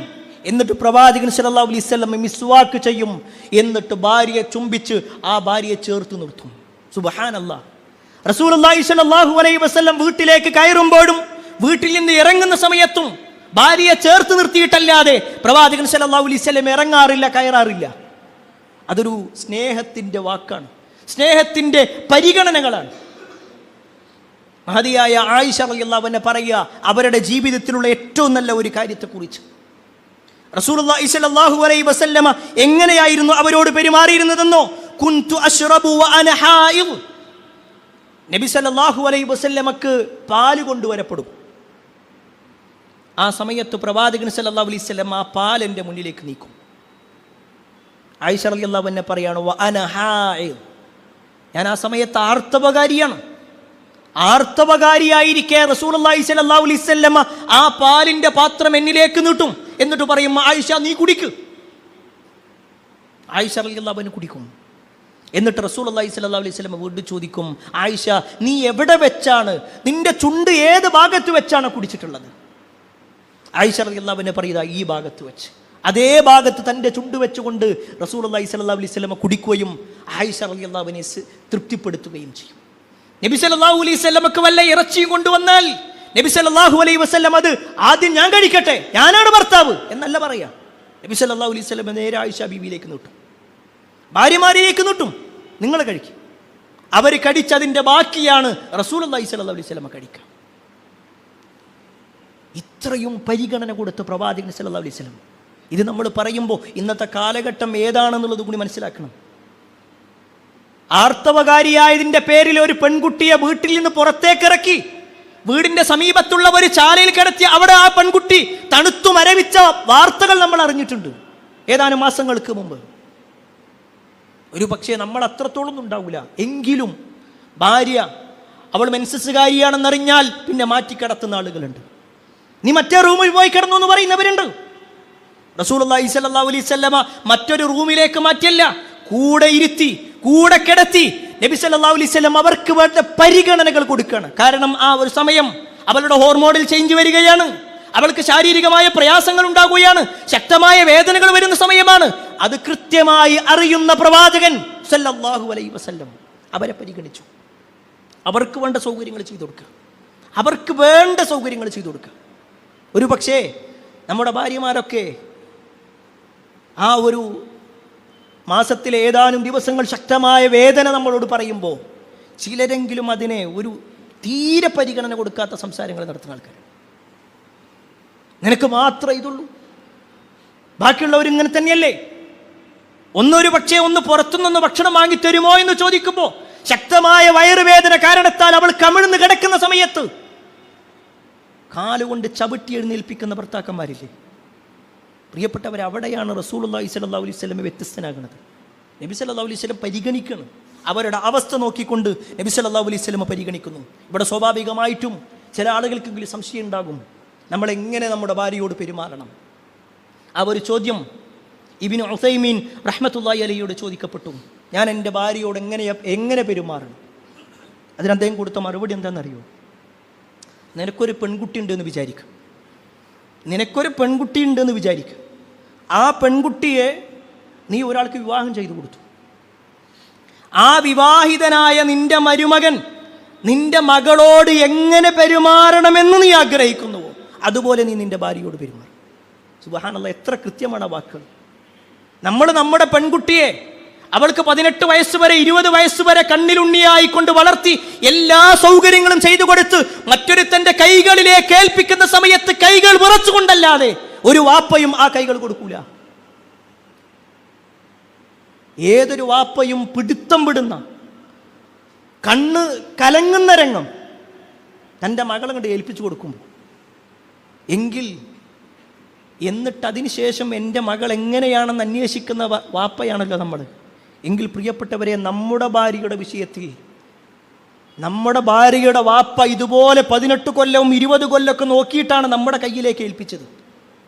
എന്നിട്ട് പ്രവാചകൻ സല്ലല്ലാഹു അലൈഹി വസല്ലം മിസ്വാക്ക് ചെയ്യും. എന്നിട്ട് ഭാര്യയെ ചുംബിച്ച് ആ ഭാര്യയെ ചേർത്ത് നിർത്തും. സുബ്ഹാനല്ലാഹ്. റസൂലുള്ളാഹി സ്വല്ലല്ലാഹു അലൈഹി വസല്ലം വീട്ടിലേക്ക് കയറുമ്പോഴും വീട്ടിൽ നിന്ന് ഇറങ്ങുന്ന സമയത്തും ഭാര്യയെ ചേർത്ത് നിർത്തിയിട്ടല്ലാതെ പ്രവാചകൻ സല്ലല്ലാഹു അലൈഹി വസല്ലം ഇറങ്ങാറില്ല, കയറാറില്ല. അതൊരു സ്നേഹത്തിന്റെ വാക്കാണ്, സ്നേഹത്തിന്റെ പരിഗണനകളാണ്. മഹദിയായ ആയിഷ റളിയല്ലാഹു അൻഹ പറയുക അവരുടെ ജീവിതത്തിലുള്ള ഏറ്റവും നല്ല ഒരു കാര്യത്തെക്കുറിച്ച്. റസൂലുള്ളാഹി സ്വല്ലല്ലാഹു അലൈഹി വസല്ലമ എങ്ങനെയായിരുന്നു അവരോട് പെരുമാറിയിരുന്നതെന്നോ? കുൻതു അശ്റബു വഅന ഹായിദ്. നബി സല്ലല്ലാഹു അലൈഹി വസല്ലമക്ക് പാല് കൊണ്ടുവരപ്പെടും. ആ സമയത്ത് പ്രവാചകൻ സല്ലല്ലാഹു അലൈഹി വസല്ലം ആ പാൽ എൻ്റെ മുന്നിലേക്ക് നീക്കും. ആയിഷ റളിയല്ലാഹു അൻഹ പറയാണ് വഅന ഹായിദ്, ഞാൻ ആ സമയത്ത് ആർത്തവകാരിയാണ്. ആർത്തവകാരിയായിരിക്കെ റസൂലുള്ളാഹി സ്വല്ലല്ലാഹു അലൈഹി വസല്ലം ആ പാലിന്റെ പാത്രം എന്നിലേക്ക് നീട്ടും. എന്നിട്ട് പറയും ആയിഷ നീ കുടിക്ക്. ആയിഷ റളിയല്ലാഹു അൻഹ കുടിക്കും. എന്നിട്ട് റസൂലുള്ളാഹി സ്വല്ലല്ലാഹു അലൈഹി വസല്ലം വീണ്ടും ചോദിക്കും, ആയിഷ നീ എവിടെ വെച്ചാണ്, നിന്റെ ചുണ്ട് ഏത് ഭാഗത്ത് വെച്ചാണ് കുടിച്ചിട്ടുള്ളത്? ആയിഷ റളിയല്ലാഹു അൻഹ പറയുക ഈ ഭാഗത്ത് വെച്ച്. അതേ ഭാഗത്ത് തൻ്റെ ചുണ്ട് വെച്ചുകൊണ്ട് റസൂലുള്ളാഹി സ്വല്ലല്ലാഹു അലൈഹി വസല്ലം കുടിക്കുകയും ആയിഷ റളിയല്ലാഹു അൻഹയെ തൃപ്തിപ്പെടുത്തുകയും ചെയ്യും. നബി സല്ലല്ലാഹു അലൈഹി വസല്ലമക്ക് വല്ല ഇറച്ചിയും കൊണ്ടുവന്നാൽ നബി സല്ലല്ലാഹു അലൈഹി വസല്ലം അത് ആദ്യം ഞാൻ കഴിക്കട്ടെ, ഞാനാണ് ഭർത്താവ് എന്നല്ല പറയാ. നബി സല്ലല്ലാഹു അലൈഹി വസല്ലം നേരെ ആയിഷ ബീവിയിലേക്ക് നീട്ടും, ഭാര്യമാരിലേക്ക് നീട്ടും, നിങ്ങൾ കഴിക്കും. അവർ കടിച്ചതിൻ്റെ ബാക്കിയാണ് റസൂലുള്ളാഹി സ്വല്ലല്ലാഹു അലൈഹി വസല്ലം കഴിക്കുക. ഇത്രയും പരിഗണന കൊടുത്ത പ്രവാചകൻ സല്ലല്ലാഹു അലൈഹി വസല്ലം. ഇത് നമ്മൾ പറയുമ്പോൾ ഇന്നത്തെ കാലഘട്ടം ഏതാണെന്നുള്ളത് കൂടി മനസ്സിലാക്കണം. ആർത്തവകാരിയായതിൻ്റെ പേരിൽ ഒരു പെൺകുട്ടിയെ വീട്ടിൽ നിന്ന് പുറത്തേക്കിറക്കി വീടിന്റെ സമീപത്തുള്ള ഒരു ചാലയിൽ കിടത്തി അവിടെ ആ പെൺകുട്ടി തണുത്തു മരവിച്ച വാർത്തകൾ നമ്മൾ അറിഞ്ഞിട്ടുണ്ട് ഏതാനും മാസങ്ങൾക്ക് മുമ്പ്. ഒരു പക്ഷേ നമ്മൾ അത്രത്തോളം ഉണ്ടാവില്ല, എങ്കിലും ഭാര്യ അവൾ മെൻസസ്സുകാരിയാണെന്നറിഞ്ഞാൽ പിന്നെ മാറ്റിക്കിടത്തുന്ന ആളുകളുണ്ട്. നീ മറ്റേ റൂമിൽ പോയി കിടന്നു എന്ന് പറയുന്നവരുണ്ട്. റസൂലുള്ളാഹി സ്വല്ലല്ലാഹു അലൈഹി വസല്ലമ മറ്റൊരു റൂമിലേക്ക് മാറ്റിയല്ല, കൂടെ ഇരുത്തി, കൂടെ കിടത്തി. നബി സല്ലല്ലാഹു അലൈഹി വസല്ലം അവർക്ക് വേണ്ട പരിഗണനകൾ കൊടുക്കുകയാണ്. കാരണം ആ ഒരു സമയം അവളുടെ ഹോർമോണിൽ ചേഞ്ച് വരികയാണ്, അവൾക്ക് ശാരീരികമായ പ്രയാസങ്ങൾ ഉണ്ടാകുകയാണ്, ശക്തമായ വേദനകൾ വരുന്ന സമയമാണ്. അത് കൃത്യമായി അറിയുന്ന പ്രവാചകൻ സല്ലല്ലാഹു അലൈഹി വസല്ലം അവരെ പരിഗണിച്ചു. അവർക്ക് വേണ്ട സൗകര്യങ്ങൾ ചെയ്തു കൊടുക്കുക, അവർക്ക് വേണ്ട സൗകര്യങ്ങൾ ചെയ്തു കൊടുക്കുക. ഒരു പക്ഷേ നമ്മുടെ ഭാര്യമാരൊക്കെ ആ ഒരു മാസത്തിലെ ഏതാനും ദിവസങ്ങൾ ശക്തമായ വേദന നമ്മളോട് പറയുമ്പോൾ ചിലരെങ്കിലും അതിനെ ഒരു തീരെ പരിഗണന കൊടുക്കാത്ത സംസാരങ്ങൾ നടത്തുന്ന ആൾക്കാർ. നിനക്ക് മാത്രമേ ഇതുള്ളൂ, ബാക്കിയുള്ളവർ ഇങ്ങനെ തന്നെയല്ലേ? ഒന്നൊരു പക്ഷേ ഒന്ന് പുറത്തുനിന്ന് ഭക്ഷണം വാങ്ങിത്തരുമോ എന്ന് ചോദിക്കുമ്പോൾ ശക്തമായ വയറുവേദന കാരണത്താൽ അവൾ കമിഴ്ന്ന് കിടക്കുന്ന സമയത്ത് കാലുകൊണ്ട് ചവിട്ടി എഴുന്നേൽപ്പിക്കുന്ന ഭർത്താക്കന്മാരില്ലേ? പ്രിയപ്പെട്ടവർ, അവിടെയാണ് റസൂലുള്ളാഹി സ്വല്ലല്ലാഹു അലൈഹി വസല്ലം വ്യത്യസ്തനാകുന്നത്. നബി സല്ലല്ലാഹു അലൈഹി വസല്ലം പരിഗണിക്കണം, അവരുടെ അവസ്ഥ നോക്കിക്കൊണ്ട് നബി സല്ലല്ലാഹു അലൈഹി വസല്ലം പരിഗണിക്കുന്നു. ഇവിടെ സ്വാഭാവികമായിട്ടും ചില ആളുകൾക്കെങ്കിലും സംശയം ഉണ്ടാകും, നമ്മളെങ്ങനെ നമ്മുടെ ഭാര്യയോട് പെരുമാറണം. ആ ഒരു ചോദ്യം ഇബ്നു ഉസൈമീൻ റഹ്മത്തുള്ളാഹി അലൈഹിയോട് ചോദിക്കപ്പെട്ടു, ഞാൻ എൻ്റെ ഭാര്യയോട് എങ്ങനെ പെരുമാറണം? അതിന് അദ്ദേഹം കൊടുത്ത മറുപടി എന്താണെന്നറിയോ? നിനക്കൊരു പെൺകുട്ടി ഉണ്ടെന്ന് വിചാരിക്കും, നിനക്കൊരു പെൺകുട്ടി ഉണ്ടെന്ന് വിചാരിക്കും. ആ പെൺകുട്ടിയെ നീ ഒരാൾക്ക് വിവാഹം ചെയ്തു കൊടുത്തു. ആ വിവാഹിതനായ നിന്റെ മരുമകൻ നിന്റെ മകളോട് എങ്ങനെ പെരുമാറണമെന്ന് നീ ആഗ്രഹിക്കുന്നുവോ അതുപോലെ നീ നിന്റെ ഭാര്യയോട് പെരുമാറും. സുബ്ഹാനല്ലാഹ്, എത്ര കൃത്യമാണ് വാക്കുകൾ. നമ്മൾ നമ്മുടെ പെൺകുട്ടിയെ അവൾക്ക് 18 വയസ്സ് വരെ 20 വയസ്സ് വരെ കണ്ണിലുണ്ണിയായിക്കൊണ്ട് വളർത്തി എല്ലാ സൗകര്യങ്ങളും ചെയ്തു കൊടുത്ത് മറ്റൊരുത്തന്റെ കൈകളിലേക്ക് ഏൽപ്പിക്കുന്ന സമയത്ത് കൈകൾ വിറച്ചുകൊണ്ടല്ലാതെ ഒരു വാപ്പയും ആ കൈകൾ കൊടുക്കൂല. ഏതൊരു വാപ്പയും പിടുത്തം വിടുന്ന, കണ്ണ് കലങ്ങുന്ന രംഗം തൻ്റെ മകളെ കൊണ്ട് ഏൽപ്പിച്ചു കൊടുക്കുമ്പോൾ എങ്കിൽ എന്നിട്ട് അതിനുശേഷം എൻ്റെ മകൾ എങ്ങനെയാണെന്ന് അന്വേഷിക്കുന്ന വാപ്പയാണല്ലോ നമ്മൾ. എങ്കിൽ പ്രിയപ്പെട്ടവരെ, നമ്മുടെ ഭാര്യയുടെ വിഷയത്തിൽ നമ്മുടെ ഭാര്യയുടെ വാപ്പ ഇതുപോലെ 18 കൊല്ലവും 20 കൊല്ലമൊക്കെ നോക്കിയിട്ടാണ് നമ്മുടെ കയ്യിലേക്ക് ഏൽപ്പിച്ചത്.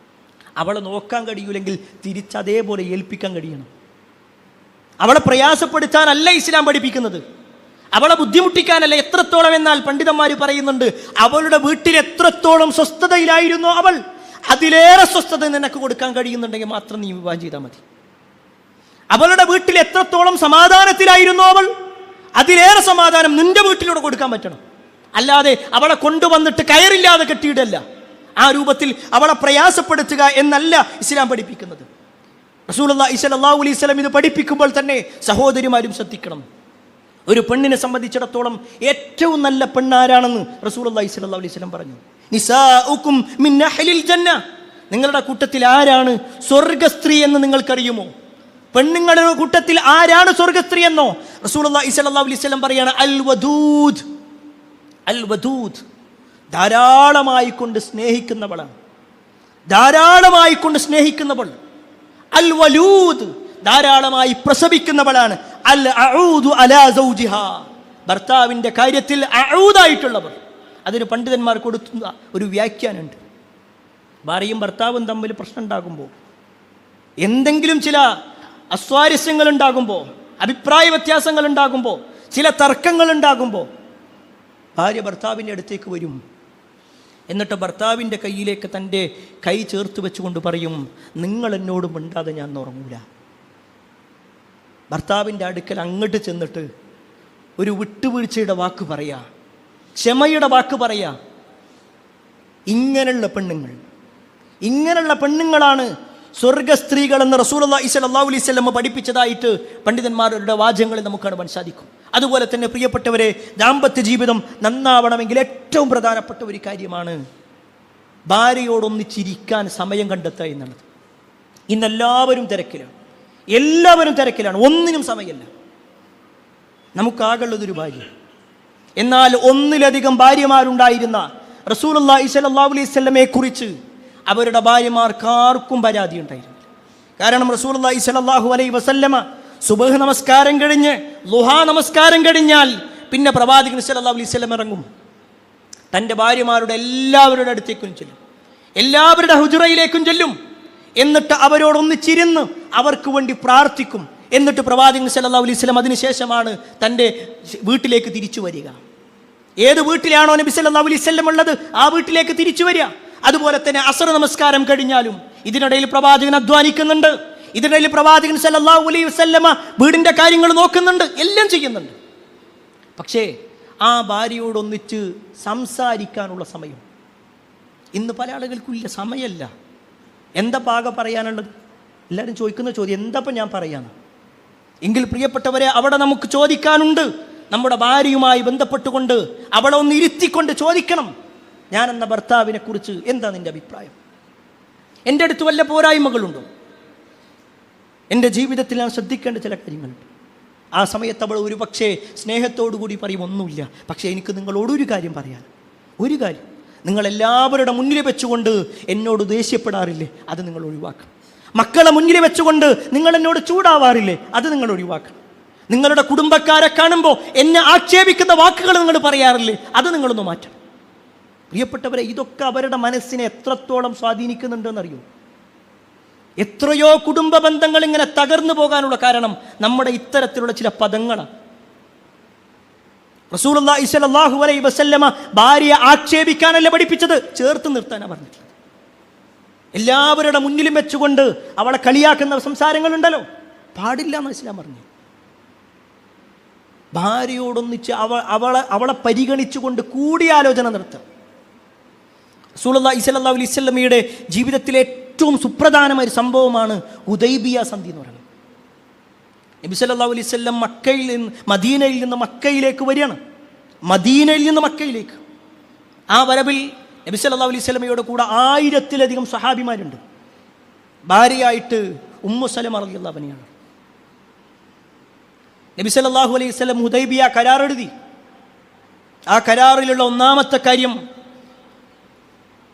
അവളെ നോക്കാൻ കഴിയൂലെങ്കിൽ തിരിച്ചതേപോലെ ഏൽപ്പിക്കാൻ കഴിയണം. അവളെ പ്രയാസപ്പെടുത്താനല്ല ഇസ്ലാം പഠിപ്പിക്കുന്നത്, അവളെ ബുദ്ധിമുട്ടിക്കാനല്ല. എത്രത്തോളം എന്നാൽ പണ്ഡിതന്മാർ പറയുന്നുണ്ട്, അവളുടെ വീട്ടിൽ എത്രത്തോളം സ്വസ്ഥതയിലായിരുന്നോ അവൾ, അതിലേറെ സ്വസ്ഥത നിനക്ക് കൊടുക്കാൻ കഴിയുന്നുണ്ടെങ്കിൽ മാത്രം നീ വിവാഹം ചെയ്താൽ മതി. അവളുടെ വീട്ടിൽ എത്രത്തോളം സമാധാനത്തിലായിരുന്നു അവൾ, അതിലേറെ സമാധാനം നിന്റെ വീട്ടിലൂടെ കൊടുക്കാൻ പറ്റണം. അല്ലാതെ അവളെ കൊണ്ടുവന്നിട്ട് കയറില്ലാതെ കെട്ടിയിടല്ല, ആ രൂപത്തിൽ അവളെ പ്രയാസപ്പെടുത്തുക എന്നല്ല ഇസ്ലാം പഠിപ്പിക്കുന്നത്. റസൂലുള്ളാഹി സ്വല്ലല്ലാഹു അലൈഹി വസല്ലം ഇത് പഠിപ്പിക്കുമ്പോൾ തന്നെ സഹോദരിമാരും ശ്രദ്ധിക്കണം. ഒരു പെണ്ണിനെ സംബന്ധിച്ചിടത്തോളം ഏറ്റവും നല്ല പെണ്ണാരാണെന്ന് റസൂലുള്ളാഹി സ്വല്ലല്ലാഹു അലൈഹി വസല്ലം പറഞ്ഞു. നിസാഉകും മിൻ അഹ്ലിൽ ജന്ന, നിങ്ങളുടെ കൂട്ടത്തിൽ ആരാണ് സ്വർഗസ്ത്രീ എന്ന് നിങ്ങൾക്കറിയുമോ? പെണ്ണുങ്ങളുടെ കൂട്ടത്തിൽ ആരാണ് സ്വർഗസ്ത്രീ എന്നോ? റസൂലുള്ളാഹി സ്വല്ലല്ലാഹു അലൈഹി വസല്ലം പറയാണ് അൽ വദൂദ്, അൽ വദൂദ്, ധാരാളമായി കൊണ്ട് സ്നേഹിക്കുന്നവളാണ്, ധാരാളമായി കൊണ്ട് സ്നേഹിക്കുന്നവൾ. അൽ വലൂദ്, ധാരാളമായി പ്രസവിക്കുന്നവളാണ്. അൽ അഊദു അലാ സൗജിഹാ, ഭർത്താവിൻ്റെ കാര്യത്തിൽ അഊദായിട്ടുള്ളവർ. അതിന് പണ്ഡിതന്മാർ കൊടുക്കുന്ന ഒരു വ്യാഖ്യാനമുണ്ട്. ഭാര്യയും ഭർത്താവും തമ്മിൽ പ്രശ്നം ഉണ്ടാകുമ്പോൾ, എന്തെങ്കിലും ചില അസ്വാരസ്യങ്ങൾ ഉണ്ടാകുമ്പോൾ, അഭിപ്രായ വ്യത്യാസങ്ങൾ ഉണ്ടാകുമ്പോൾ, ചില തർക്കങ്ങൾ ഉണ്ടാകുമ്പോൾ ഭാര്യ ഭർത്താവിൻ്റെ അടുത്തേക്ക് വരും. എന്നിട്ട് ഭർത്താവിൻ്റെ കയ്യിലേക്ക് തൻ്റെ കൈ ചേർത്ത് വെച്ചുകൊണ്ട് പറയും, നിങ്ങൾ എന്നോട് മിണ്ടാതെ ഞാൻ ഉറങ്ങൂല. ഭർത്താവിൻ്റെ അടുക്കൽ അങ്ങോട്ട് ചെന്നിട്ട് ഒരു വിട്ടുവീഴ്ചയുടെ വാക്ക് പറയാ, ക്ഷമയുടെ വാക്ക് പറയാ. ഇങ്ങനെയുള്ള പെണ്ണുങ്ങളാണ് സ്വർഗസ്ത്രീകളെന്ന് റസൂലുള്ളാഹി സ്വല്ലല്ലാഹു അലൈഹി വസല്ലം പഠിപ്പിച്ചതായിട്ട് പണ്ഡിതന്മാരുടെ വാചകങ്ങളിൽ നമുക്ക് കാണുവാൻ സാധിക്കും. അതുപോലെ തന്നെ പ്രിയപ്പെട്ടവരെ, ദാമ്പത്യ ജീവിതം നന്നാവണമെങ്കിൽ ഏറ്റവും പ്രധാനപ്പെട്ട ഒരു കാര്യമാണ് ഭാര്യയോടൊന്നിച്ചിരിക്കാൻ സമയം കണ്ടെത്തുക എന്നുള്ളത്. ഇന്നെല്ലാവരും തിരക്കിലാണ്, ഒന്നിനും സമയമില്ല. നമുക്കാകുള്ളതൊരു ഭാര്യ. എന്നാൽ ഒന്നിലധികം ഭാര്യമാരുണ്ടായിരുന്ന റസൂലുള്ളാഹി സ്വല്ലല്ലാഹു അലൈഹി വസല്ലമയെ കുറിച്ച് അവരുടെ ഭാര്യമാർക്കാർക്കും പരാതി ഉണ്ടായിരുന്നില്ല. കാരണം റസൂലുള്ളാഹി സ്വല്ലല്ലാഹു അലൈഹി വസല്ലമ സുബഹ് നമസ്കാരം കഴിഞ്ഞ് ളുഹാ നമസ്കാരം കഴിഞ്ഞാൽ പിന്നെ പ്രവാചകൻ സ്വല്ലല്ലാഹു അലൈഹി വസല്ലം ഇറങ്ങും. തൻ്റെ ഭാര്യമാരുടെ എല്ലാവരുടെ അടുത്തേക്കും ചെല്ലും, എല്ലാവരുടെ ഹുജറയിലേക്കും ചെല്ലും. എന്നിട്ട് അവരോടൊന്നിച്ചിരുന്ന് അവർക്ക് വേണ്ടി പ്രാർത്ഥിക്കും. എന്നിട്ട് പ്രവാചകൻ സ്വല്ലല്ലാഹു അലൈഹി വസല്ലം അതിനുശേഷമാണ് തൻ്റെ വീട്ടിലേക്ക് തിരിച്ചു വരിക. ഏത് വീട്ടിലാണോ നബി സല്ലല്ലാഹു അലൈഹി വസല്ലം ഉള്ളത് ആ വീട്ടിലേക്ക് തിരിച്ചു വരിക. അതുപോലെ തന്നെ അസ്ർ നമസ്കാരം കഴിഞ്ഞാലും ഇതിനിടയിൽ പ്രവാചകൻ അധ്വാനിക്കുന്നുണ്ട്. ഇതിനിടയിൽ പ്രവാചകൻ സല്ലല്ലാഹു അലൈഹി വസല്ലമ വീടിൻ്റെ കാര്യങ്ങൾ നോക്കുന്നുണ്ട്, എല്ലാം ചെയ്യുന്നുണ്ട്. പക്ഷേ ആ ഭാര്യയോടൊന്നിച്ച് സംസാരിക്കാനുള്ള സമയം ഇന്ന് പല ആളുകൾക്കും ഇല്ല, സമയമല്ല. എന്താ പാക പറയാനുള്ളത്? എല്ലാവരും ചോദിക്കുന്ന ചോദ്യം എന്താപ്പം ഞാൻ പറയാന്ന്. എങ്കിൽ പ്രിയപ്പെട്ടവരെ, അവിടെ നമുക്ക് ചോദിക്കാനുണ്ട്. നമ്മുടെ ഭാര്യയുമായി ബന്ധപ്പെട്ടുകൊണ്ട് അവളെ ഒന്ന് ഇരുത്തിക്കൊണ്ട് ചോദിക്കണം, ഞാൻ എന്ന ഭർത്താവിനെ കുറിച്ച് എന്താ നിൻ്റെ അഭിപ്രായം? എൻ്റെ അടുത്ത് വല്ല പോരായ്മകളുണ്ടോ? എൻ്റെ ജീവിതത്തിൽ ഞാൻ ശ്രദ്ധിക്കേണ്ട ചില കാര്യങ്ങളുണ്ട്. ആ സമയത്ത് അവൾ ഒരു പക്ഷേ സ്നേഹത്തോടു കൂടി പറയും, ഒന്നുമില്ല, പക്ഷേ എനിക്ക് നിങ്ങളോടൊരു കാര്യം പറയാൻ. ഒരു കാര്യം, നിങ്ങളെല്ലാവരുടെ മുന്നിൽ വെച്ചുകൊണ്ട് എന്നോട് ദേഷ്യപ്പെടാറില്ലേ, അത് നിങ്ങൾ ഒഴിവാക്കണം. മക്കളെ മുന്നിൽ വെച്ചുകൊണ്ട് നിങ്ങൾ എന്നോട് ചൂടാവാറില്ലേ, അത് നിങ്ങൾ ഒഴിവാക്കണം. നിങ്ങളുടെ കുടുംബക്കാരെ കാണുമ്പോൾ എന്നെ ആക്ഷേപിക്കുന്ന വാക്കുകൾ നിങ്ങൾ പറയാറില്ലേ, അത് നിങ്ങളൊന്ന് മാറ്റണം. പ്രിയപ്പെട്ടവരെ, ഇതൊക്കെ അവരുടെ മനസ്സിനെ എത്രത്തോളം സ്വാധീനിക്കുന്നുണ്ടെന്നറിയോ? എത്രയോ കുടുംബ ബന്ധങ്ങൾ ഇങ്ങനെ തകർന്നു പോകാനുള്ള കാരണം നമ്മുടെ ഇത്തരത്തിലുള്ള ചില പദങ്ങളാണ്. റസൂലുള്ളാഹി സ്വല്ലല്ലാഹു അലൈഹി വസല്ലമ ഭാര്യയെ ആക്ഷേപിക്കാനല്ല പഠിപ്പിച്ചത്, ചേർത്ത് നിർത്താനാണ് പറഞ്ഞിട്ടുള്ളത്. എല്ലാവരുടെ മുന്നിലും വെച്ചുകൊണ്ട് അവളെ കളിയാക്കുന്ന സംസാരങ്ങളുണ്ടല്ലോ, പാടില്ല എന്ന് ഇസ്ലാം പറഞ്ഞു. ഭാര്യയോടൊന്നിച്ച് അവളെ പരിഗണിച്ചുകൊണ്ട് കൂടിയാലോചന നടത്തുക. റസൂലുള്ളാഹി സ്വല്ലല്ലാഹു അലൈഹി വസല്ലമയുടെ ജീവിതത്തിലെ ഏറ്റവും സുപ്രധാനമായ സംഭവമാണ് ഹുദൈബിയ സന്ധി എന്ന് പറയുന്നത്. നബി സല്ലല്ലാഹു അലൈഹി വസല്ലം മദീനയിൽ നിന്ന് മക്കയിലേക്ക് വരികയാണ്. മദീനയിൽ നിന്ന് മക്കയിലേക്ക് ആ വരവിൽ നബി സല്ലല്ലാഹു അലൈഹി വസല്ലമയുടെ കൂടെ 1000-ലധികം സഹാബിമാരുണ്ട്. ഭാര്യയായിട്ട് ഉമ്മു സലമ റളിയല്ലാഹു അൻഹയാണ്. നബി സല്ലല്ലാഹു അലൈഹി വസല്ലം ഹുദൈബിയ കരാർ എഴുതി. ആ കരാറിലുള്ള ഒന്നാമത്തെ കാര്യം,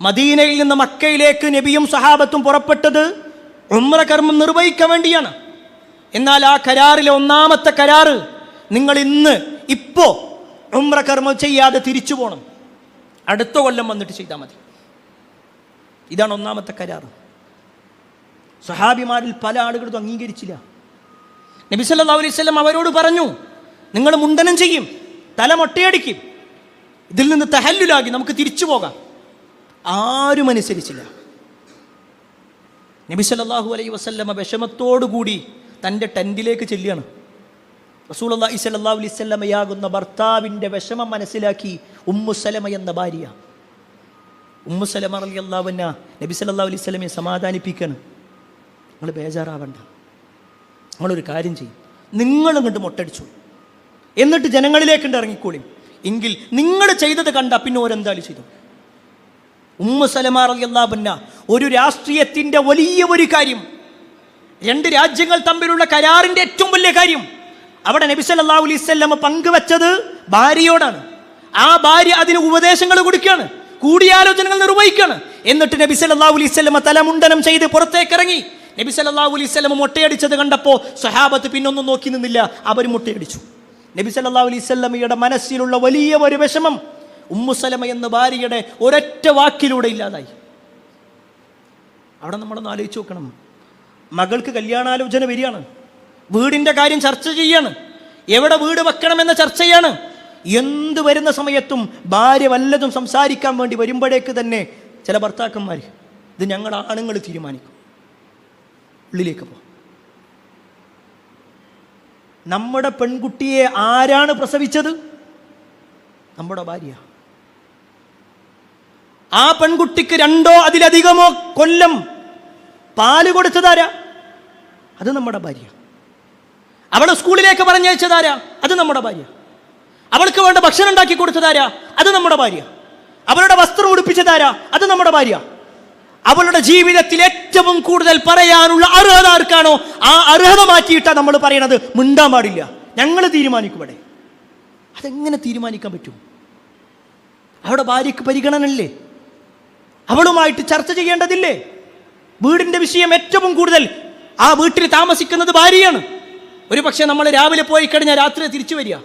മദീനയിൽ നിന്ന് മക്കയിലേക്ക് നബിയും സഹാബത്തും പുറപ്പെട്ടത് ഉംറ കർമ്മം നിർവഹിക്കാൻ വേണ്ടിയാണ്. എന്നാൽ ആ കരാറിലെ ഒന്നാമത്തെ കരാറ്, നിങ്ങൾ ഇപ്പോൾ ഉംറ കർമ്മം ചെയ്യാതെ തിരിച്ചു പോകണം, അടുത്ത കൊല്ലം വന്നിട്ട് ചെയ്താൽ മതി. ഇതാണ് ഒന്നാമത്തെ കരാറ്. സഹാബിമാരിൽ പല ആളുകളും അംഗീകരിച്ചില്ല. നബി സല്ലല്ലാഹു അലൈഹി വസല്ലം അവരോട് പറഞ്ഞു, നിങ്ങൾ മുണ്ടനം ചെയ്യും, തല മൊട്ടയടിക്കും, ഇതിൽ നിന്ന് തഹല്ലുലാക്കി നമുക്ക് തിരിച്ചു പോകാം. ആരും അനുസരിച്ചില്ല. നബി സല്ലല്ലാഹു അലൈഹി വസല്ലമ വിഷമത്തോടുകൂടി തൻ്റെ ടെൻറ്റിലേക്ക് ചെല്ലുകയാണ്. റസൂലുള്ളാഹി സ്വല്ലല്ലാഹു അലൈഹി വസല്ലമയാകുന്ന ഭർത്താവിൻ്റെ വിഷമം മനസ്സിലാക്കി ഉമ്മു സലമ എന്ന ഭാര്യ ഉമ്മു സലമ റളിയല്ലാഹു അൻഹ നബി സല്ലല്ലാഹു അലൈഹി വസല്ലമയെ സമാധാനിപ്പിക്കണം. നിങ്ങൾ ബേജാറാവണ്ട, നിങ്ങളൊരു കാര്യം ചെയ്യും, നിങ്ങളിങ്ങോട്ട് മൊട്ടടിച്ചു, എന്നിട്ട് ജനങ്ങളിലേക്കുണ്ട് ഇറങ്ങിക്കോളി. എങ്കിൽ നിങ്ങൾ ചെയ്തത് കണ്ട പിന്നെ ഓരെന്തായാലും ചെയ്തു. ഉമ്മു സലമ റളിയല്ലാഹു അൻഹ ഒരു രാഷ്ട്രീയത്തിൻ്റെ വലിയ ഒരു കാര്യം, രണ്ട് രാജ്യങ്ങൾ തമ്മിലുള്ള കരാറിൻ്റെ ഏറ്റവും വലിയ കാര്യം അവിടെ നബി സല്ലല്ലാഹു അലൈഹി വസല്ലമ പങ്കുവെച്ചത് ഭാര്യയോടാണ്. ആ ഭാര്യ അതിന് ഉപദേശങ്ങൾ കൊടുക്കുകയാണ്, കൂടിയാലോചനകൾ നിർവഹിക്കുകയാണ്. എന്നിട്ട് നബി സല്ലല്ലാഹു അലൈഹി വസല്ലമ തലമുണ്ടനം ചെയ്ത് പുറത്തേക്ക് ഇറങ്ങി. നബി സല്ലല്ലാഹു അലൈഹി വസല്ലമ മൊട്ടയടിച്ചത് കണ്ടപ്പോൾ സ്വഹാബത്ത് പിന്നൊന്നും നോക്കി നിന്നില്ല, അവർ മൊട്ടയടിച്ചു. നബി സല്ലല്ലാഹു അലൈഹി വസല്ലമയുടെ മനസ്സിലുള്ള വലിയ ഒരു വിഷമം ഉമ്മു സലമ എന്ന ഭാര്യയുടെ ഒരൊറ്റ വാക്കിലൂടെ ഇല്ലാതായി. അവിടെ നമ്മളൊന്ന് ആലോചിച്ച് നോക്കണം. മകൾക്ക് കല്യാണാലോചന വരികയാണ്, വീടിൻ്റെ കാര്യം ചർച്ച ചെയ്യാണ്, എവിടെ വീട് വെക്കണമെന്ന ചർച്ചയാണ്. എന്ത് വരുന്ന സമയത്തും ഭാര്യ വല്ലതും സംസാരിക്കാൻ വേണ്ടി വരുമ്പോഴേക്ക് തന്നെ ചില ഭർത്താക്കന്മാർ ഇത് ഞങ്ങൾ ആണുങ്ങൾ തീരുമാനിക്കും, ഉള്ളിലേക്ക് പോ. നമ്മുടെ പെൺകുട്ടിയെ ആരാണ് പ്രസവിച്ചത്? നമ്മുടെ ഭാര്യ. ആ പെൺകുട്ടിക്ക് 2 അതിലധികമോ കൊല്ലം പാല് കൊടുത്തതാരാ? അത് നമ്മുടെ ഭാര്യ. അവളെ സ്കൂളിലേക്ക് പറഞ്ഞയച്ചതാരാ? അത് നമ്മുടെ ഭാര്യ. അവൾക്ക് വേണ്ട ഭക്ഷണം ഉണ്ടാക്കി കൊടുത്തതാരാ? അത് നമ്മുടെ ഭാര്യ. അവളുടെ വസ്ത്രം ഉടുപ്പിച്ചതാരാ? അത് നമ്മുടെ ഭാര്യ. അവളുടെ ജീവിതത്തിൽ ഏറ്റവും കൂടുതൽ പറയാനുള്ള അർഹത ആർക്കാണോ ആ അർഹത മാറ്റിയിട്ടാണ് നമ്മൾ പറയണത് മിണ്ടാൻ പാടില്ല, ഞങ്ങൾ തീരുമാനിക്കും. ഇവിടെ അതെങ്ങനെ തീരുമാനിക്കാൻ പറ്റും? അവിടെ ഭാര്യയ്ക്ക് പരിഗണനയില്ലേ? അവളുമായിട്ട് ചർച്ച ചെയ്യേണ്ടതില്ലേ? വീടിൻ്റെ വിഷയം ഏറ്റവും കൂടുതൽ ആ വീട്ടിൽ താമസിക്കുന്നത് ഭാര്യയാണ്. ഒരു പക്ഷേ നമ്മൾ രാവിലെ പോയി കഴിഞ്ഞാൽ രാത്രി തിരിച്ചു വരിക.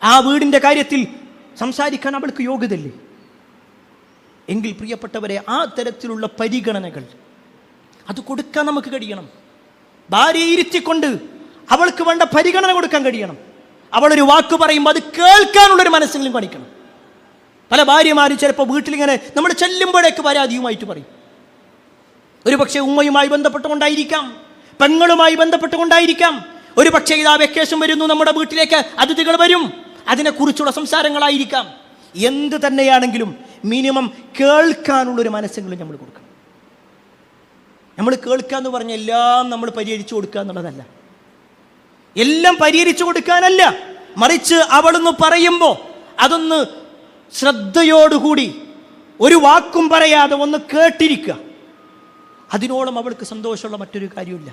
ആ വീടിൻ്റെ കാര്യത്തിൽ സംസാരിക്കാൻ അവൾക്ക് യോഗ്യതയില്ലേ? എങ്കിൽ പ്രിയപ്പെട്ടവരെ, ആ തരത്തിലുള്ള പരിഗണനകൾ അത് കൊടുക്കാൻ നമുക്ക് കഴിയണം. ഭാര്യയെ ഇരുത്തിക്കൊണ്ട് അവൾക്ക് വേണ്ട പരിഗണന കൊടുക്കാൻ കഴിയണം. അവളൊരു വാക്ക് പറയുമ്പോൾ അത് കേൾക്കാനുള്ളൊരു മനസ്സെങ്കിലും കാണിക്കണം. പല ഭാര്യമാരും ചിലപ്പോൾ വീട്ടിലിങ്ങനെ നമ്മൾ ചെല്ലുമ്പോഴേക്ക് പരാതിയുമായിട്ട് പറയും. ഒരു പക്ഷേ ഉമ്മയുമായി ബന്ധപ്പെട്ടുകൊണ്ടായിരിക്കാം, പെങ്ങളുമായി ബന്ധപ്പെട്ടുകൊണ്ടായിരിക്കാം. ഒരു പക്ഷേ ഇതാ വെക്കേഷൻ വരുന്നു, നമ്മുടെ വീട്ടിലേക്ക് അതിഥികൾ വരും, അതിനെക്കുറിച്ചുള്ള സംസാരങ്ങളായിരിക്കാം. എന്ത് തന്നെയാണെങ്കിലും മിനിമം കേൾക്കാനുള്ളൊരു മനസ്സെങ്കിലും നമ്മൾ കൊടുക്കണം. നമ്മൾ കേൾക്കുക എന്ന് പറഞ്ഞാൽ എല്ലാം നമ്മൾ പരിഹരിച്ചു കൊടുക്കുക എന്നുള്ളതല്ല, എല്ലാം പരിഹരിച്ചു കൊടുക്കാനല്ല, മറിച്ച് അവളൊന്ന് പറയുമ്പോൾ അതൊന്ന് ശ്രദ്ധയോടുകൂടി ഒരു വാക്കും പറയാതെ ഒന്ന് കേട്ടിരിക്കുക. അതിനോളം അവൾക്ക് സന്തോഷമുള്ള മറ്റൊരു കാര്യമില്ല.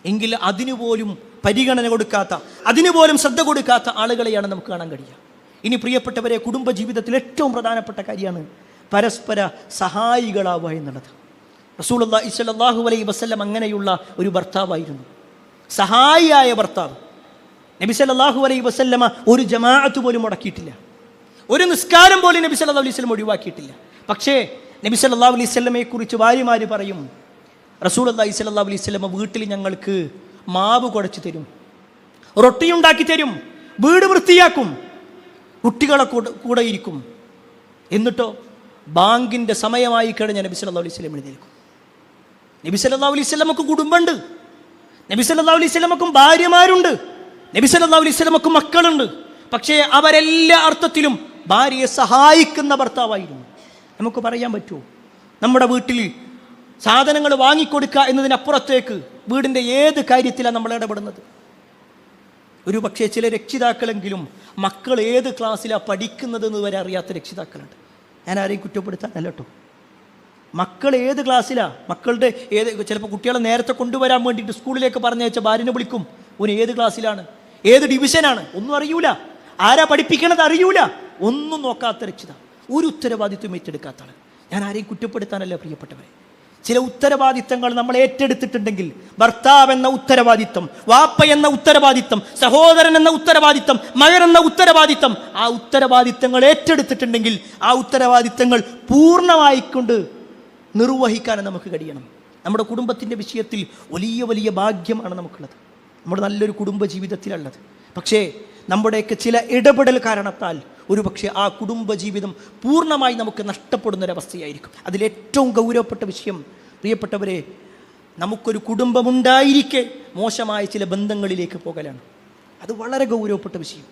എങ്കിൽ അതിനുപോലും പരിഗണന കൊടുക്കാത്ത, അതിനുപോലും ശ്രദ്ധ കൊടുക്കാത്ത ആളുകളെയാണ് നമുക്ക് കാണാൻ കഴിയുക. ഇനി പ്രിയപ്പെട്ടവരെ, കുടുംബജീവിതത്തിൽ ഏറ്റവും പ്രധാനപ്പെട്ട കാര്യമാണ് പരസ്പര സഹായികളാവുക എന്നുള്ളത്. റസൂലുള്ളാഹി സ്വല്ലല്ലാഹു അലൈഹി വസല്ലം അങ്ങനെയുള്ള ഒരു ഭർത്താവായിരുന്നു, സഹായിയായ ഭർത്താവ്. നബി സല്ലല്ലാഹു അലൈഹി വസല്ലമ ഒരു ജമാഅത്ത് പോലും മുടക്കിയിട്ടില്ല, ഒരു നിസ്കാരം പോലും നബി സല്ലല്ലാഹു അലൈഹി വസല്ലം ഒഴിവാക്കിയിട്ടില്ല. പക്ഷേ നബി സല്ലല്ലാഹു അലൈഹി വസല്ലമയെ കുറിച്ച് ഭാര്യമാർ പറയും, റസൂലുള്ളാഹി സ്വല്ലല്ലാഹു അലൈഹി വസല്ലമ വീട്ടിൽ ഞങ്ങൾക്ക് മാവ് കുഴച്ച് തരും, റൊട്ടിയുണ്ടാക്കി തരും, വീട് വൃത്തിയാക്കും, കുട്ടികളെ കൂടെ ഇരിക്കും. എന്നിട്ടോ ബാങ്കിൻ്റെ സമയമായി കഴിഞ്ഞ നബി സല്ലല്ലാഹു അലൈഹി വസല്ലം എഴുന്നേൽക്കും. നബി സല്ലല്ലാഹു അലൈഹി വസല്ലമക്ക് കുടുംബമുണ്ട്, നബി സല്ലല്ലാഹു അലൈഹി വസല്ലമക്കും ഭാര്യമാരുണ്ട്, നബി സല്ലല്ലാഹു അലൈഹി വസല്ലമക്കും മക്കളുണ്ട്. പക്ഷേ അവരെല്ലാ അർത്ഥത്തിലും ഭാര്യയെ സഹായിക്കുന്ന ഭർത്താവായിരുന്നു. നമുക്ക് പറയാൻ പറ്റുമോ നമ്മുടെ വീട്ടിൽ സാധനങ്ങൾ വാങ്ങിക്കൊടുക്കുക എന്നതിനപ്പുറത്തേക്ക് വീടിൻ്റെ ഏത് കാര്യത്തിലാണ് നമ്മൾ ഇടപെടുന്നത്? ഒരു പക്ഷേ ചില രക്ഷിതാക്കളെങ്കിലും മക്കൾ ഏത് ക്ലാസ്സിലാണ് പഠിക്കുന്നതെന്ന് വരെ അറിയാത്ത രക്ഷിതാക്കളുണ്ട്. ഞാൻ ആരെയും കുറ്റപ്പെടുത്താനല്ല കേട്ടോ. മക്കൾ ഏത് ക്ലാസ്സിലാണ്, മക്കളുടെ ചിലപ്പോൾ കുട്ടികളെ നേരത്തെ കൊണ്ടുവരാൻ വേണ്ടിയിട്ട് സ്കൂളിലേക്ക് പറഞ്ഞയച്ച ഭാര്യനെ വിളിക്കും, ഓന് ഏത് ക്ലാസ്സിലാണ്, ഏത് ഡിവിഷനാണ്, ഒന്നും അറിയൂല, ആരാ പഠിപ്പിക്കണത് അറിയൂല, ഒന്നും നോക്കാത്ത രക്ഷിതാവ്, ഒരു ഉത്തരവാദിത്വം ഏറ്റെടുക്കാത്ത ആൾ. ഞാൻ ആരെയും കുറ്റപ്പെടുത്താനല്ല പ്രിയപ്പെട്ടവരെ. ചില ഉത്തരവാദിത്തങ്ങൾ നമ്മൾ ഏറ്റെടുത്തിട്ടുണ്ടെങ്കിൽ, ഭർത്താവ് എന്ന ഉത്തരവാദിത്തം, വാപ്പ എന്ന ഉത്തരവാദിത്തം, സഹോദരൻ എന്ന ഉത്തരവാദിത്തം, മകൻ എന്ന ഉത്തരവാദിത്തം, ആ ഉത്തരവാദിത്തങ്ങൾ ഏറ്റെടുത്തിട്ടുണ്ടെങ്കിൽ ആ ഉത്തരവാദിത്തങ്ങൾ പൂർണ്ണമായിക്കൊണ്ട് നിർവഹിക്കാൻ നമുക്ക് കഴിയണം. നമ്മുടെ കുടുംബത്തിൻ്റെ വിഷയത്തിൽ വലിയ വലിയ ഭാഗ്യമാണ് നമുക്കുള്ളത്, നമ്മുടെ നല്ലൊരു കുടുംബ ജീവിതത്തിലുള്ളത്. പക്ഷേ നമ്മുടെയൊക്കെ ചില ഇടപെടൽ കാരണത്താൽ ഒരു പക്ഷേ ആ കുടുംബജീവിതം പൂർണ്ണമായി നമുക്ക് നഷ്ടപ്പെടുന്നൊരവസ്ഥയായിരിക്കും. അതിലേറ്റവും ഗൗരവപ്പെട്ട വിഷയം പ്രിയപ്പെട്ടവരെ, നമുക്കൊരു കുടുംബമുണ്ടായിരിക്കെ മോശമായ ചില ബന്ധങ്ങളിലേക്ക് പോകലാണ്. അത് വളരെ ഗൗരവപ്പെട്ട വിഷയം.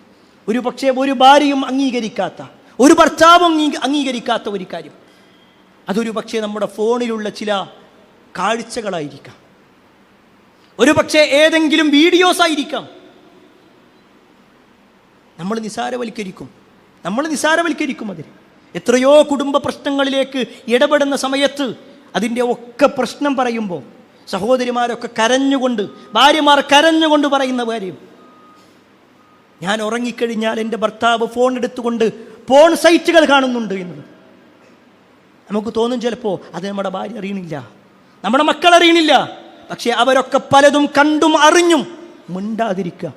ഒരു പക്ഷേ ഒരു ഭാര്യയും അംഗീകരിക്കാത്ത, ഒരു ഭർത്താവും അംഗീകരിക്കാത്ത ഒരു കാര്യം. അതൊരു പക്ഷേ നമ്മുടെ ഫോണിലുള്ള ചില കാഴ്ചകളായിരിക്കാം, ഒരു പക്ഷേ ഏതെങ്കിലും വീഡിയോസ് ആയിരിക്കാം. നമ്മൾ നിസാരവൽക്കരിക്കും അതിന്. എത്രയോ കുടുംബ പ്രശ്നങ്ങളിലേക്ക് ഇടപെടുന്ന സമയത്ത് അതിൻ്റെ ഒക്കെ പ്രശ്നം പറയുമ്പോൾ സഹോദരിമാരൊക്കെ കരഞ്ഞുകൊണ്ട്, ഭാര്യമാർ കരഞ്ഞുകൊണ്ട് പറയുന്ന കാര്യം, ഞാൻ ഉറങ്ങിക്കഴിഞ്ഞാൽ എൻ്റെ ഭർത്താവ് ഫോൺ എടുത്തുകൊണ്ട് പോൺ സൈറ്റുകൾ കാണുന്നുണ്ട് എന്നത്. നമുക്ക് തോന്നും ചിലപ്പോൾ അത് നമ്മുടെ ഭാര്യ അറിയണില്ല, നമ്മുടെ മക്കൾ അറിയണില്ല. പക്ഷേ അവരൊക്കെ പലതും കണ്ടും അറിഞ്ഞും മിണ്ടാതിരിക്കുക.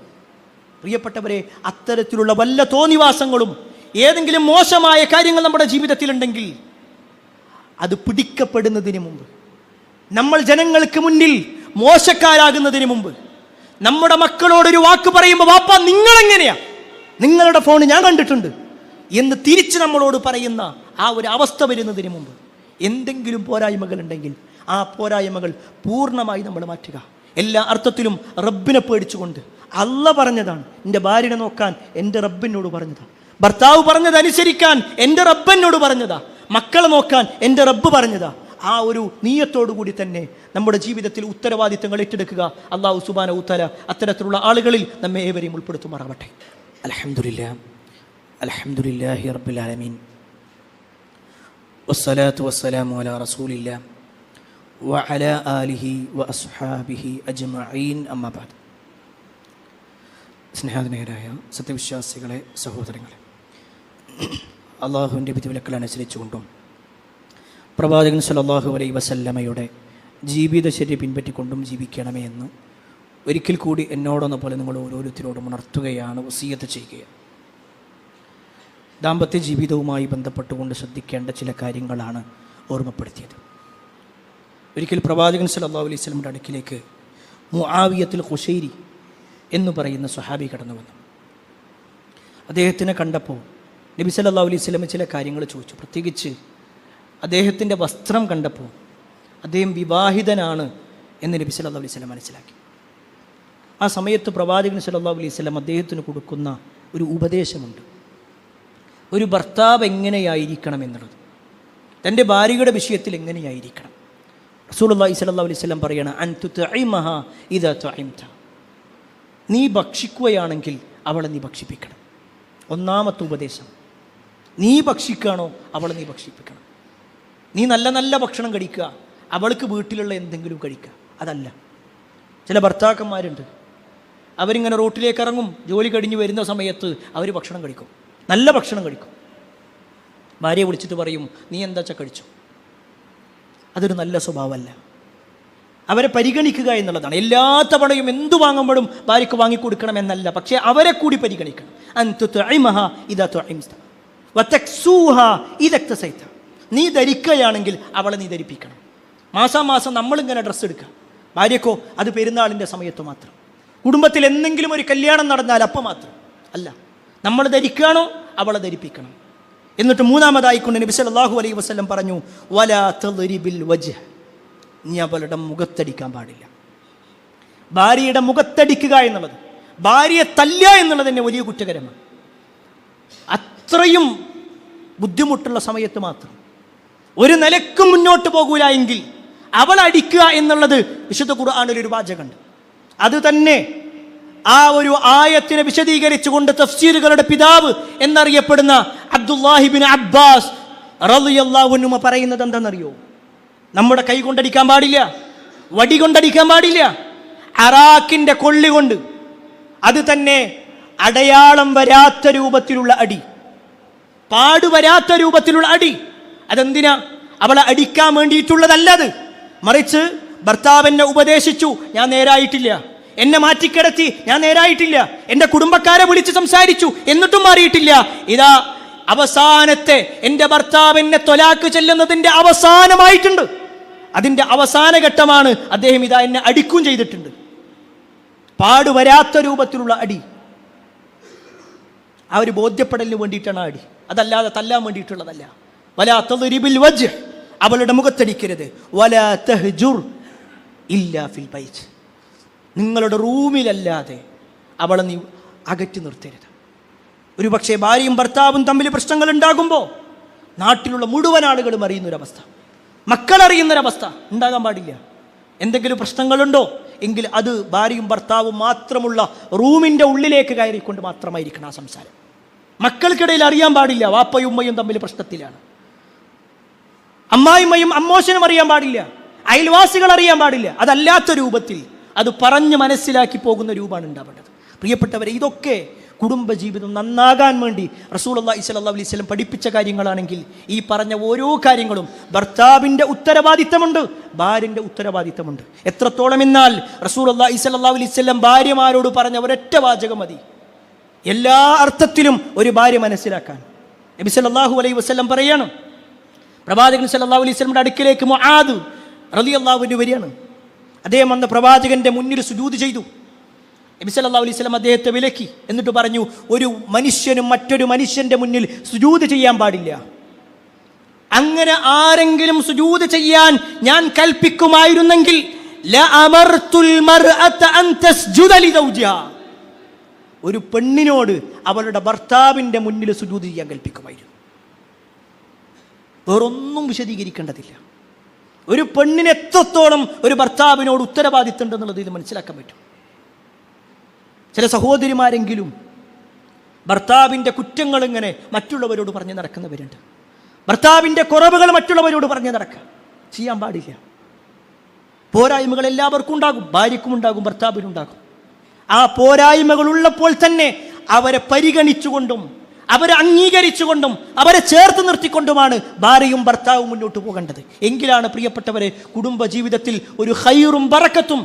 പ്രിയപ്പെട്ടവരെ, അത്തരത്തിലുള്ള വല്ല തോന്നിവാസങ്ങളും ഏതെങ്കിലും മോശമായ കാര്യങ്ങൾ നമ്മുടെ ജീവിതത്തിലുണ്ടെങ്കിൽ അത് പിടിക്കപ്പെടുന്നതിന് മുമ്പ്, നമ്മൾ ജനങ്ങൾക്ക് മുന്നിൽ മോശക്കാരാകുന്നതിന് മുമ്പ്, നമ്മുടെ മക്കളോടൊരു വാക്ക് പറയുമ്പോൾ വാപ്പ നിങ്ങളെങ്ങനെയാ, നിങ്ങളുടെ ഫോൺ ഞാൻ കണ്ടിട്ടുണ്ട് എന്ന് തിരിച്ച് നമ്മളോട് പറയുന്ന ആ ഒരു അവസ്ഥ വരുന്നതിന് മുമ്പ് എന്തെങ്കിലും പോരായ്മകൾ ഉണ്ടെങ്കിൽ ആ പോരായ്മകൾ പൂർണ്ണമായി നമ്മൾ മാറ്റുക. എല്ലാ അർത്ഥത്തിലും റബ്ബിനെ പേടിച്ചുകൊണ്ട്. അല്ല പറഞ്ഞതാണ്, എൻ്റെ ഭാര്യനെ നോക്കാൻ എൻ്റെ റബ്ബിനോട് പറഞ്ഞതാ, ഭർത്താവ് പറഞ്ഞതനുസരിക്കാൻ എൻ്റെ റബ്ബനോട് പറഞ്ഞതാ, മക്കളെ നോക്കാൻ എൻ്റെ റബ്ബ് പറഞ്ഞതാ. ആ ഒരു നീയത്തോടു കൂടി തന്നെ നമ്മുടെ ജീവിതത്തിൽ ഉത്തരവാദിത്തങ്ങൾ ഏറ്റെടുക്കുക. അല്ലാഹു സുബ്ഹാനഹു വ തആല അത്തരത്തിലുള്ള ആളുകളിൽ നമ്മെ ഏവരെയും ഉൾപ്പെടുത്തുമാറാവട്ടെ. അൽഹംദുലില്ലാഹി റബ്ബിൽ ആലമീൻ വസ്സലാത്തു വസ്സലാമു അലാ റസൂലില്ലാഹ് വഅലാ ആലിഹി വഅസ്ഹാബിഹി അജ്മഈൻ. അമ്മാ ബഅദ്. സ്നേഹാധനേയരായ സത്യവിശ്വാസികളെ, സഹോദരങ്ങളെ, അള്ളാഹുവിൻ്റെ വിധിവിലക്കൽ അനുസരിച്ചുകൊണ്ടും പ്രവാചകൻ സല്ലല്ലാഹു അലൈഹി വസല്ലമയുടെ ജീവിതചര്യ പിൻപറ്റിക്കൊണ്ടും ജീവിക്കണമേ എന്ന് ഒരിക്കൽ കൂടി എന്നോടൊന്ന പോലെ നിങ്ങൾ ഓരോരുത്തരോടും ഉണർത്തുകയാണ്, വസിയത്ത് ചെയ്യുകയാണ്. ദാമ്പത്യ ജീവിതവുമായി ബന്ധപ്പെട്ടുകൊണ്ട് ശ്രദ്ധിക്കേണ്ട ചില കാര്യങ്ങളാണ് ഓർമ്മപ്പെടുത്തിയത്. ഒരിക്കൽ പ്രവാചകൻ സല്ലല്ലാഹു അലൈഹി വസല്ലമയുടെ അടുക്കിലേക്ക് മുആവിയത്തുൽ ഖുശൈരി എന്ന് പറയുന്ന സ്വഹാബി കടന്നു വന്നു. അദ്ദേഹത്തിനെ കണ്ടപ്പോൾ നബി സല്ലല്ലാഹു അലൈഹി വസല്ലം ചില കാര്യങ്ങൾ ചോദിച്ചു. പ്രത്യേകിച്ച് അദ്ദേഹത്തിൻ്റെ വസ്ത്രം കണ്ടപ്പോൾ അദ്ദേഹം വിവാഹിതനാണ് എന്ന് നബി സല്ലല്ലാഹു അലൈഹി വസല്ലം മനസ്സിലാക്കി. ആ സമയത്ത് പ്രവാചകൻ സല്ലല്ലാഹു അലൈഹി വസല്ലം അദ്ദേഹത്തിന് കൊടുക്കുന്ന ഒരു ഉപദേശമുണ്ട്, ഒരു ഭർത്താവ് എങ്ങനെയായിരിക്കണം എന്നുള്ളത്, തൻ്റെ ഭാര്യയുടെ വിഷയത്തിൽ എങ്ങനെയായിരിക്കണം. റസൂലുള്ളാഹി സ്വല്ലല്ലാഹു അലൈഹി വസല്ലം പറയണം, അൻ തുതഇമഹ ഇദാ തുഇംത, നീ ഭക്ഷിക്കുകയാണെങ്കിൽ അവളെ നീ ഭക്ഷിപ്പിക്കണം. ഒന്നാമത്തെ ഉപദേശം, നീ ഭക്ഷിക്കുകയാണോ അവളെ നീ ഭക്ഷിപ്പിക്കണം. നീ നല്ല നല്ല ഭക്ഷണം കഴിക്കുക, അവൾക്ക് വീട്ടിലുള്ള എന്തെങ്കിലും കഴിക്കുക. അതല്ല, ചില ഭർത്താക്കന്മാരുണ്ട്, അവരിങ്ങനെ റോട്ടിലേക്ക് ഇറങ്ങും, ജോലി കഴിഞ്ഞ് വരുന്ന സമയത്ത് അവർ ഭക്ഷണം കഴിക്കും, നല്ല ഭക്ഷണം കഴിക്കും. ഭാര്യയെ വിളിച്ചിട്ട് പറയും, നീ എന്താ വെച്ചാൽ കഴിച്ചു. അതൊരു നല്ല സ്വഭാവമല്ല. അവരെ പരിഗണിക്കുക എന്നുള്ളതാണ്. എല്ലാ തവണയും എന്തു വാങ്ങുമ്പോഴും ഭാര്യയ്ക്ക് വാങ്ങിക്കൊടുക്കണം എന്നല്ല, പക്ഷേ അവരെ കൂടി പരിഗണിക്കണം. നീ ധരിക്കുകയാണെങ്കിൽ അവളെ നീ ധരിപ്പിക്കണം. മാസാമാസം നമ്മളിങ്ങനെ ഡ്രസ്സ് എടുക്കുക, ഭാര്യക്കോ അത് പെരുന്നാളിൻ്റെ സമയത്ത് മാത്രം, കുടുംബത്തിൽ എന്തെങ്കിലും ഒരു കല്യാണം നടന്നാൽ അപ്പം മാത്രം അല്ല, നമ്മൾ ധരിക്കുകയാണോ അവളെ ധരിപ്പിക്കണം. എന്നിട്ട് മൂന്നാമതായിക്കൊണ്ട് നബി സല്ലല്ലാഹു അലൈഹി വസല്ലം പറഞ്ഞു, വലാ തദ്രിബിൽ വജ്ഹ്, നീ അവളുടെ മുഖത്തടിക്കാൻ പാടില്ല. ഭാര്യയുടെ മുഖത്തടിക്കുക എന്നുള്ളത്, ഭാര്യയെ തല്ലുക എന്നുള്ളത് തന്നെ വലിയ കുറ്റകരമാണ്. അത്രയും ബുദ്ധിമുട്ടുള്ള സമയത്ത് മാത്രം, ഒരു നിലക്കും മുന്നോട്ട് പോകൂല എങ്കിൽ അവളെ അടിക്കുക എന്നുള്ളത് വിശുദ്ധ ഖുർആനിൽ ഒരു വാചകമുണ്ട്. അത് തന്നെ ആ ഒരു ആയത്തിനെ വിശദീകരിച്ചുകൊണ്ട് തഫ്സീറുകളുടെ പിതാവ് എന്നറിയപ്പെടുന്ന അബ്ദുല്ലാഹി ഇബ്നു അബ്ബാസ് റളിയല്ലാഹു അൻഹു പറയുന്നത് എന്താണെന്നറിയോ? നമ്മുടെ കൈ കൊണ്ടടിക്കാൻ പാടില്ല, വടി കൊണ്ടടിക്കാൻ പാടില്ല, അറാക്കിൻ്റെ കൊള്ളി കൊണ്ട്, അത് തന്നെ അടയാളം വരാത്ത രൂപത്തിലുള്ള അടി, പാടുവരാത്ത രൂപത്തിലുള്ള അടി. അതെന്തിനാ? അവളെ അടിക്കാൻ വേണ്ടിയിട്ടുള്ളതല്ലത്, മറിച്ച് ഭർത്താവിനെ ഉപദേശിച്ചു, ഞാൻ നേരായിട്ടില്ല, എന്നെ മാറ്റിക്കിടത്തി, ഞാൻ നേരായിട്ടില്ല, എൻ്റെ കുടുംബക്കാരെ വിളിച്ച് സംസാരിച്ചു, എന്നിട്ടും മാറിയിട്ടില്ല. ഇതാ അവസാനത്തെ എൻ്റെ ഭർത്താവിനെ ത്വലാക്ക് ചെല്ലുന്നതിൻ്റെ അവസാനമായിട്ടുണ്ട്, അതിൻ്റെ അവസാന ഘട്ടമാണ്. അദ്ദേഹം ഇതാ എന്നെ അടിക്കും ചെയ്തിട്ടുണ്ട്. പാടുവരാത്ത രൂപത്തിലുള്ള അടി, ആ ഒരു ബോധ്യപ്പെടലിന് വേണ്ടിയിട്ടാണ് അടി, അതല്ലാതെ തല്ലാൻ വേണ്ടിയിട്ടുള്ളതല്ല. വലാ തദ്രിബിൽ വജ്ഹ്, അവളുടെ മുഖത്തടിക്കരുത്. വലാ തഹ്ജുർ ഇല്ലാ ഫിൽ ബൈത്ത്, നിങ്ങളുടെ റൂമിലല്ലാതെ അവളെ നീ അകറ്റി നിർത്തരുത്. ഒരുപക്ഷെ ഭാര്യയും ഭർത്താവും തമ്മിൽ പ്രശ്നങ്ങൾ ഉണ്ടാകുമ്പോൾ നാട്ടിലുള്ള മുഴുവൻ ആളുകളും അറിയുന്നൊരവസ്ഥ, മക്കളറിയുന്നൊരവസ്ഥ ഉണ്ടാകാൻ പാടില്ല. എന്തെങ്കിലും പ്രശ്നങ്ങളുണ്ടോ എങ്കിൽ അത് ഭാര്യയും ഭർത്താവും മാത്രമുള്ള റൂമിൻ്റെ ഉള്ളിലേക്ക് കയറിക്കൊണ്ട് മാത്രമായിരിക്കണം ആ സംസാരം. മക്കൾക്കിടയിൽ അറിയാൻ പാടില്ല വാപ്പയും ഉമ്മയും തമ്മിൽ പ്രശ്നത്തിലാണ്. അമ്മായിമ്മയും അമ്മോശനും അറിയാൻ പാടില്ല, അയൽവാസികൾ അറിയാൻ പാടില്ല. അതല്ലാത്ത രൂപത്തിൽ അത് പറഞ്ഞ് മനസ്സിലാക്കി പോകുന്ന രൂപമാണ് ഉണ്ടാവേണ്ടത്. പ്രിയപ്പെട്ടവരെ, ഇതൊക്കെ കുടുംബജീവിതം നന്നാകാൻ വേണ്ടി റസൂലുള്ളാഹി സ്വല്ലല്ലാഹു അലൈഹി വസല്ലം പഠിപ്പിച്ച കാര്യങ്ങളാണെങ്കിൽ ഈ പറഞ്ഞ ഓരോ കാര്യങ്ങളും ഭർത്താവിൻ്റെ ഉത്തരവാദിത്തമുണ്ട്, ഭാര്യൻ്റെ ഉത്തരവാദിത്തമുണ്ട്. എത്രത്തോളം എന്നാൽ റസൂലുള്ളാഹി സ്വല്ലല്ലാഹു അലൈഹി വസല്ലം ഭാര്യമാരോട് പറഞ്ഞ ഒരൊറ്റ വാചകം മതി എല്ലാ അർത്ഥത്തിലും ഒരു ഭാര്യ മനസ്സിലാക്കാൻ. നബി സല്ലല്ലാഹു അലൈഹി വസല്ലം പറയാണ്, പ്രവാചകൻ സല്ലല്ലാഹു അലൈഹി വസല്ലമയുടെ അടുക്കിലേക്ക് മുആദ് റളിയല്ലാഹു അൻഹു വരികയാണ്. അദ്ദേഹം വന്ന് പ്രവാചകന്റെ മുന്നിൽ സുജൂദ് ചെയ്തു. നബി സല്ലല്ലാഹു അലൈഹി വസല്ലം അദ്ദേഹത്തെ വിലക്കി. എന്നിട്ട് പറഞ്ഞു, ഒരു മനുഷ്യനും മറ്റൊരു മനുഷ്യന്റെ മുന്നിൽ സുജൂദ് ചെയ്യാൻ പാടില്ല. അങ്ങനെ ആരെങ്കിലും സുജൂദ് ചെയ്യാൻ ഞാൻ കൽപ്പിക്കുമായിരുന്നെങ്കിൽ ലഅമർതുൽ മർഅത അൻ തസ്ജുദ ലിസൗജിഹാ, ഒരു പെണ്ണിനോട് അവളുടെ ഭർത്താവിൻ്റെ മുന്നിൽ സുജൂദ് ചെയ്യാൻ കൽപ്പിക്കുമായിരുന്നു. വേറൊന്നും വിശദീകരിക്കേണ്ടതില്ല. ഒരു പെണ്ണിന് എത്രത്തോളം ഒരു ഭർത്താവിനോട് ഉത്തരവാദിത്തം ഉണ്ടെന്നുള്ളത് ഇത് മനസ്സിലാക്കാൻ പറ്റും. ചില സഹോദരിമാരെങ്കിലും ഭർത്താവിൻ്റെ കുറ്റങ്ങൾ ഇങ്ങനെ മറ്റുള്ളവരോട് പറഞ്ഞ് നടക്കുന്നവരുണ്ട്. ഭർത്താവിൻ്റെ കുറവുകൾ മറ്റുള്ളവരോട് പറഞ്ഞ് നടക്കുക ചെയ്യാൻ പാടില്ല. പോരായ്മകൾ എല്ലാവർക്കും ഉണ്ടാകും, ഭാര്യയ്ക്കും ഉണ്ടാകും, ഭർത്താവിനുണ്ടാകും. ആ പോരായ്മകൾ ഉള്ളപ്പോൾ തന്നെ അവരെ പരിഗണിച്ചുകൊണ്ടും അവരെ അംഗീകരിച്ചുകൊണ്ടും അവരെ ചേർത്ത് നിർത്തിക്കൊണ്ടുമാണ് ഭാര്യയും ഭർത്താവും മുന്നോട്ട് പോകേണ്ടത്. എങ്കിലാണ് പ്രിയപ്പെട്ടവരെ കുടുംബജീവിതത്തിൽ ഒരു ഖൈറും ബറക്കത്തും,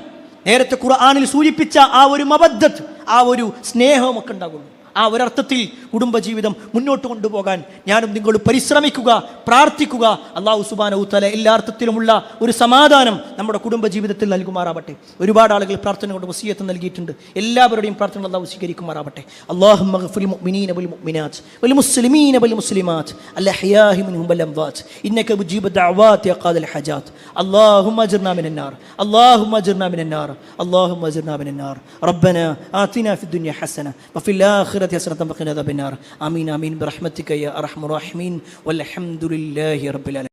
നേരത്തെ ഖുർആനിൽ സൂചിപ്പിച്ച ആ ഒരു മവദ്ദത്ത്, ആ ഒരു സ്നേഹവും ഒക്കെ ഉണ്ടാകുള്ളൂ. ആ ഒരർത്ഥത്തിൽ കുടുംബജീവിതം മുന്നോട്ട് കൊണ്ടുപോകാൻ ഞാനും നിങ്ങളും പരിശ്രമിക്കുക, പ്രാർത്ഥിക്കുക. അല്ലാഹു സുബ്ഹാനഹു വ തആല എല്ലാ അർത്ഥത്തിലുമുള്ള ഒരു സമാധാനം നമ്മുടെ കുടുംബജീവിതത്തിൽ നൽകുമാറാവട്ടെ. ഒരുപാട് ആളുകൾ പ്രാർത്ഥന കൊണ്ട് വസിയത്ത് നൽകിയിട്ടുണ്ട്. എല്ലാവരുടെയും പ്രാർത്ഥന അല്ലാഹു സ്വീകരിക്കുമാറാവട്ടെ. അല്ലാഹുമ്മ ഗ്ഫിർ മുഅ്മിനീന വൽ മുഅ്മിനാത്ത് വൽ മുസ്ലിമീന വൽ മുസ്ലിമാത്ത് അൽ അഹ്യാഇ മിൻഹും വൽ അംവാത്ത് ഇന്നക മുജീബു ദഅവാതി യാ ഖാദിൽ ഹജാത്ത്. അല്ലാഹുമ്മ അജ്ർനാ മിനൻ നാർ, അല്ലാഹുമ്മ അജ്ർനാ മിനൻ നാർ, അല്ലാഹുമ്മ അജ്ർനാ മിനൻ നാർ. റബ്ബനാ ആതിനാ ഫിദ് ദുനിയ ഹസന വഫിൽ ആഖിറതി حسنة وقنا عذاب النار. آمين آمين برحمتك يا أرحم الراحمين والحمد لله رب العالمين.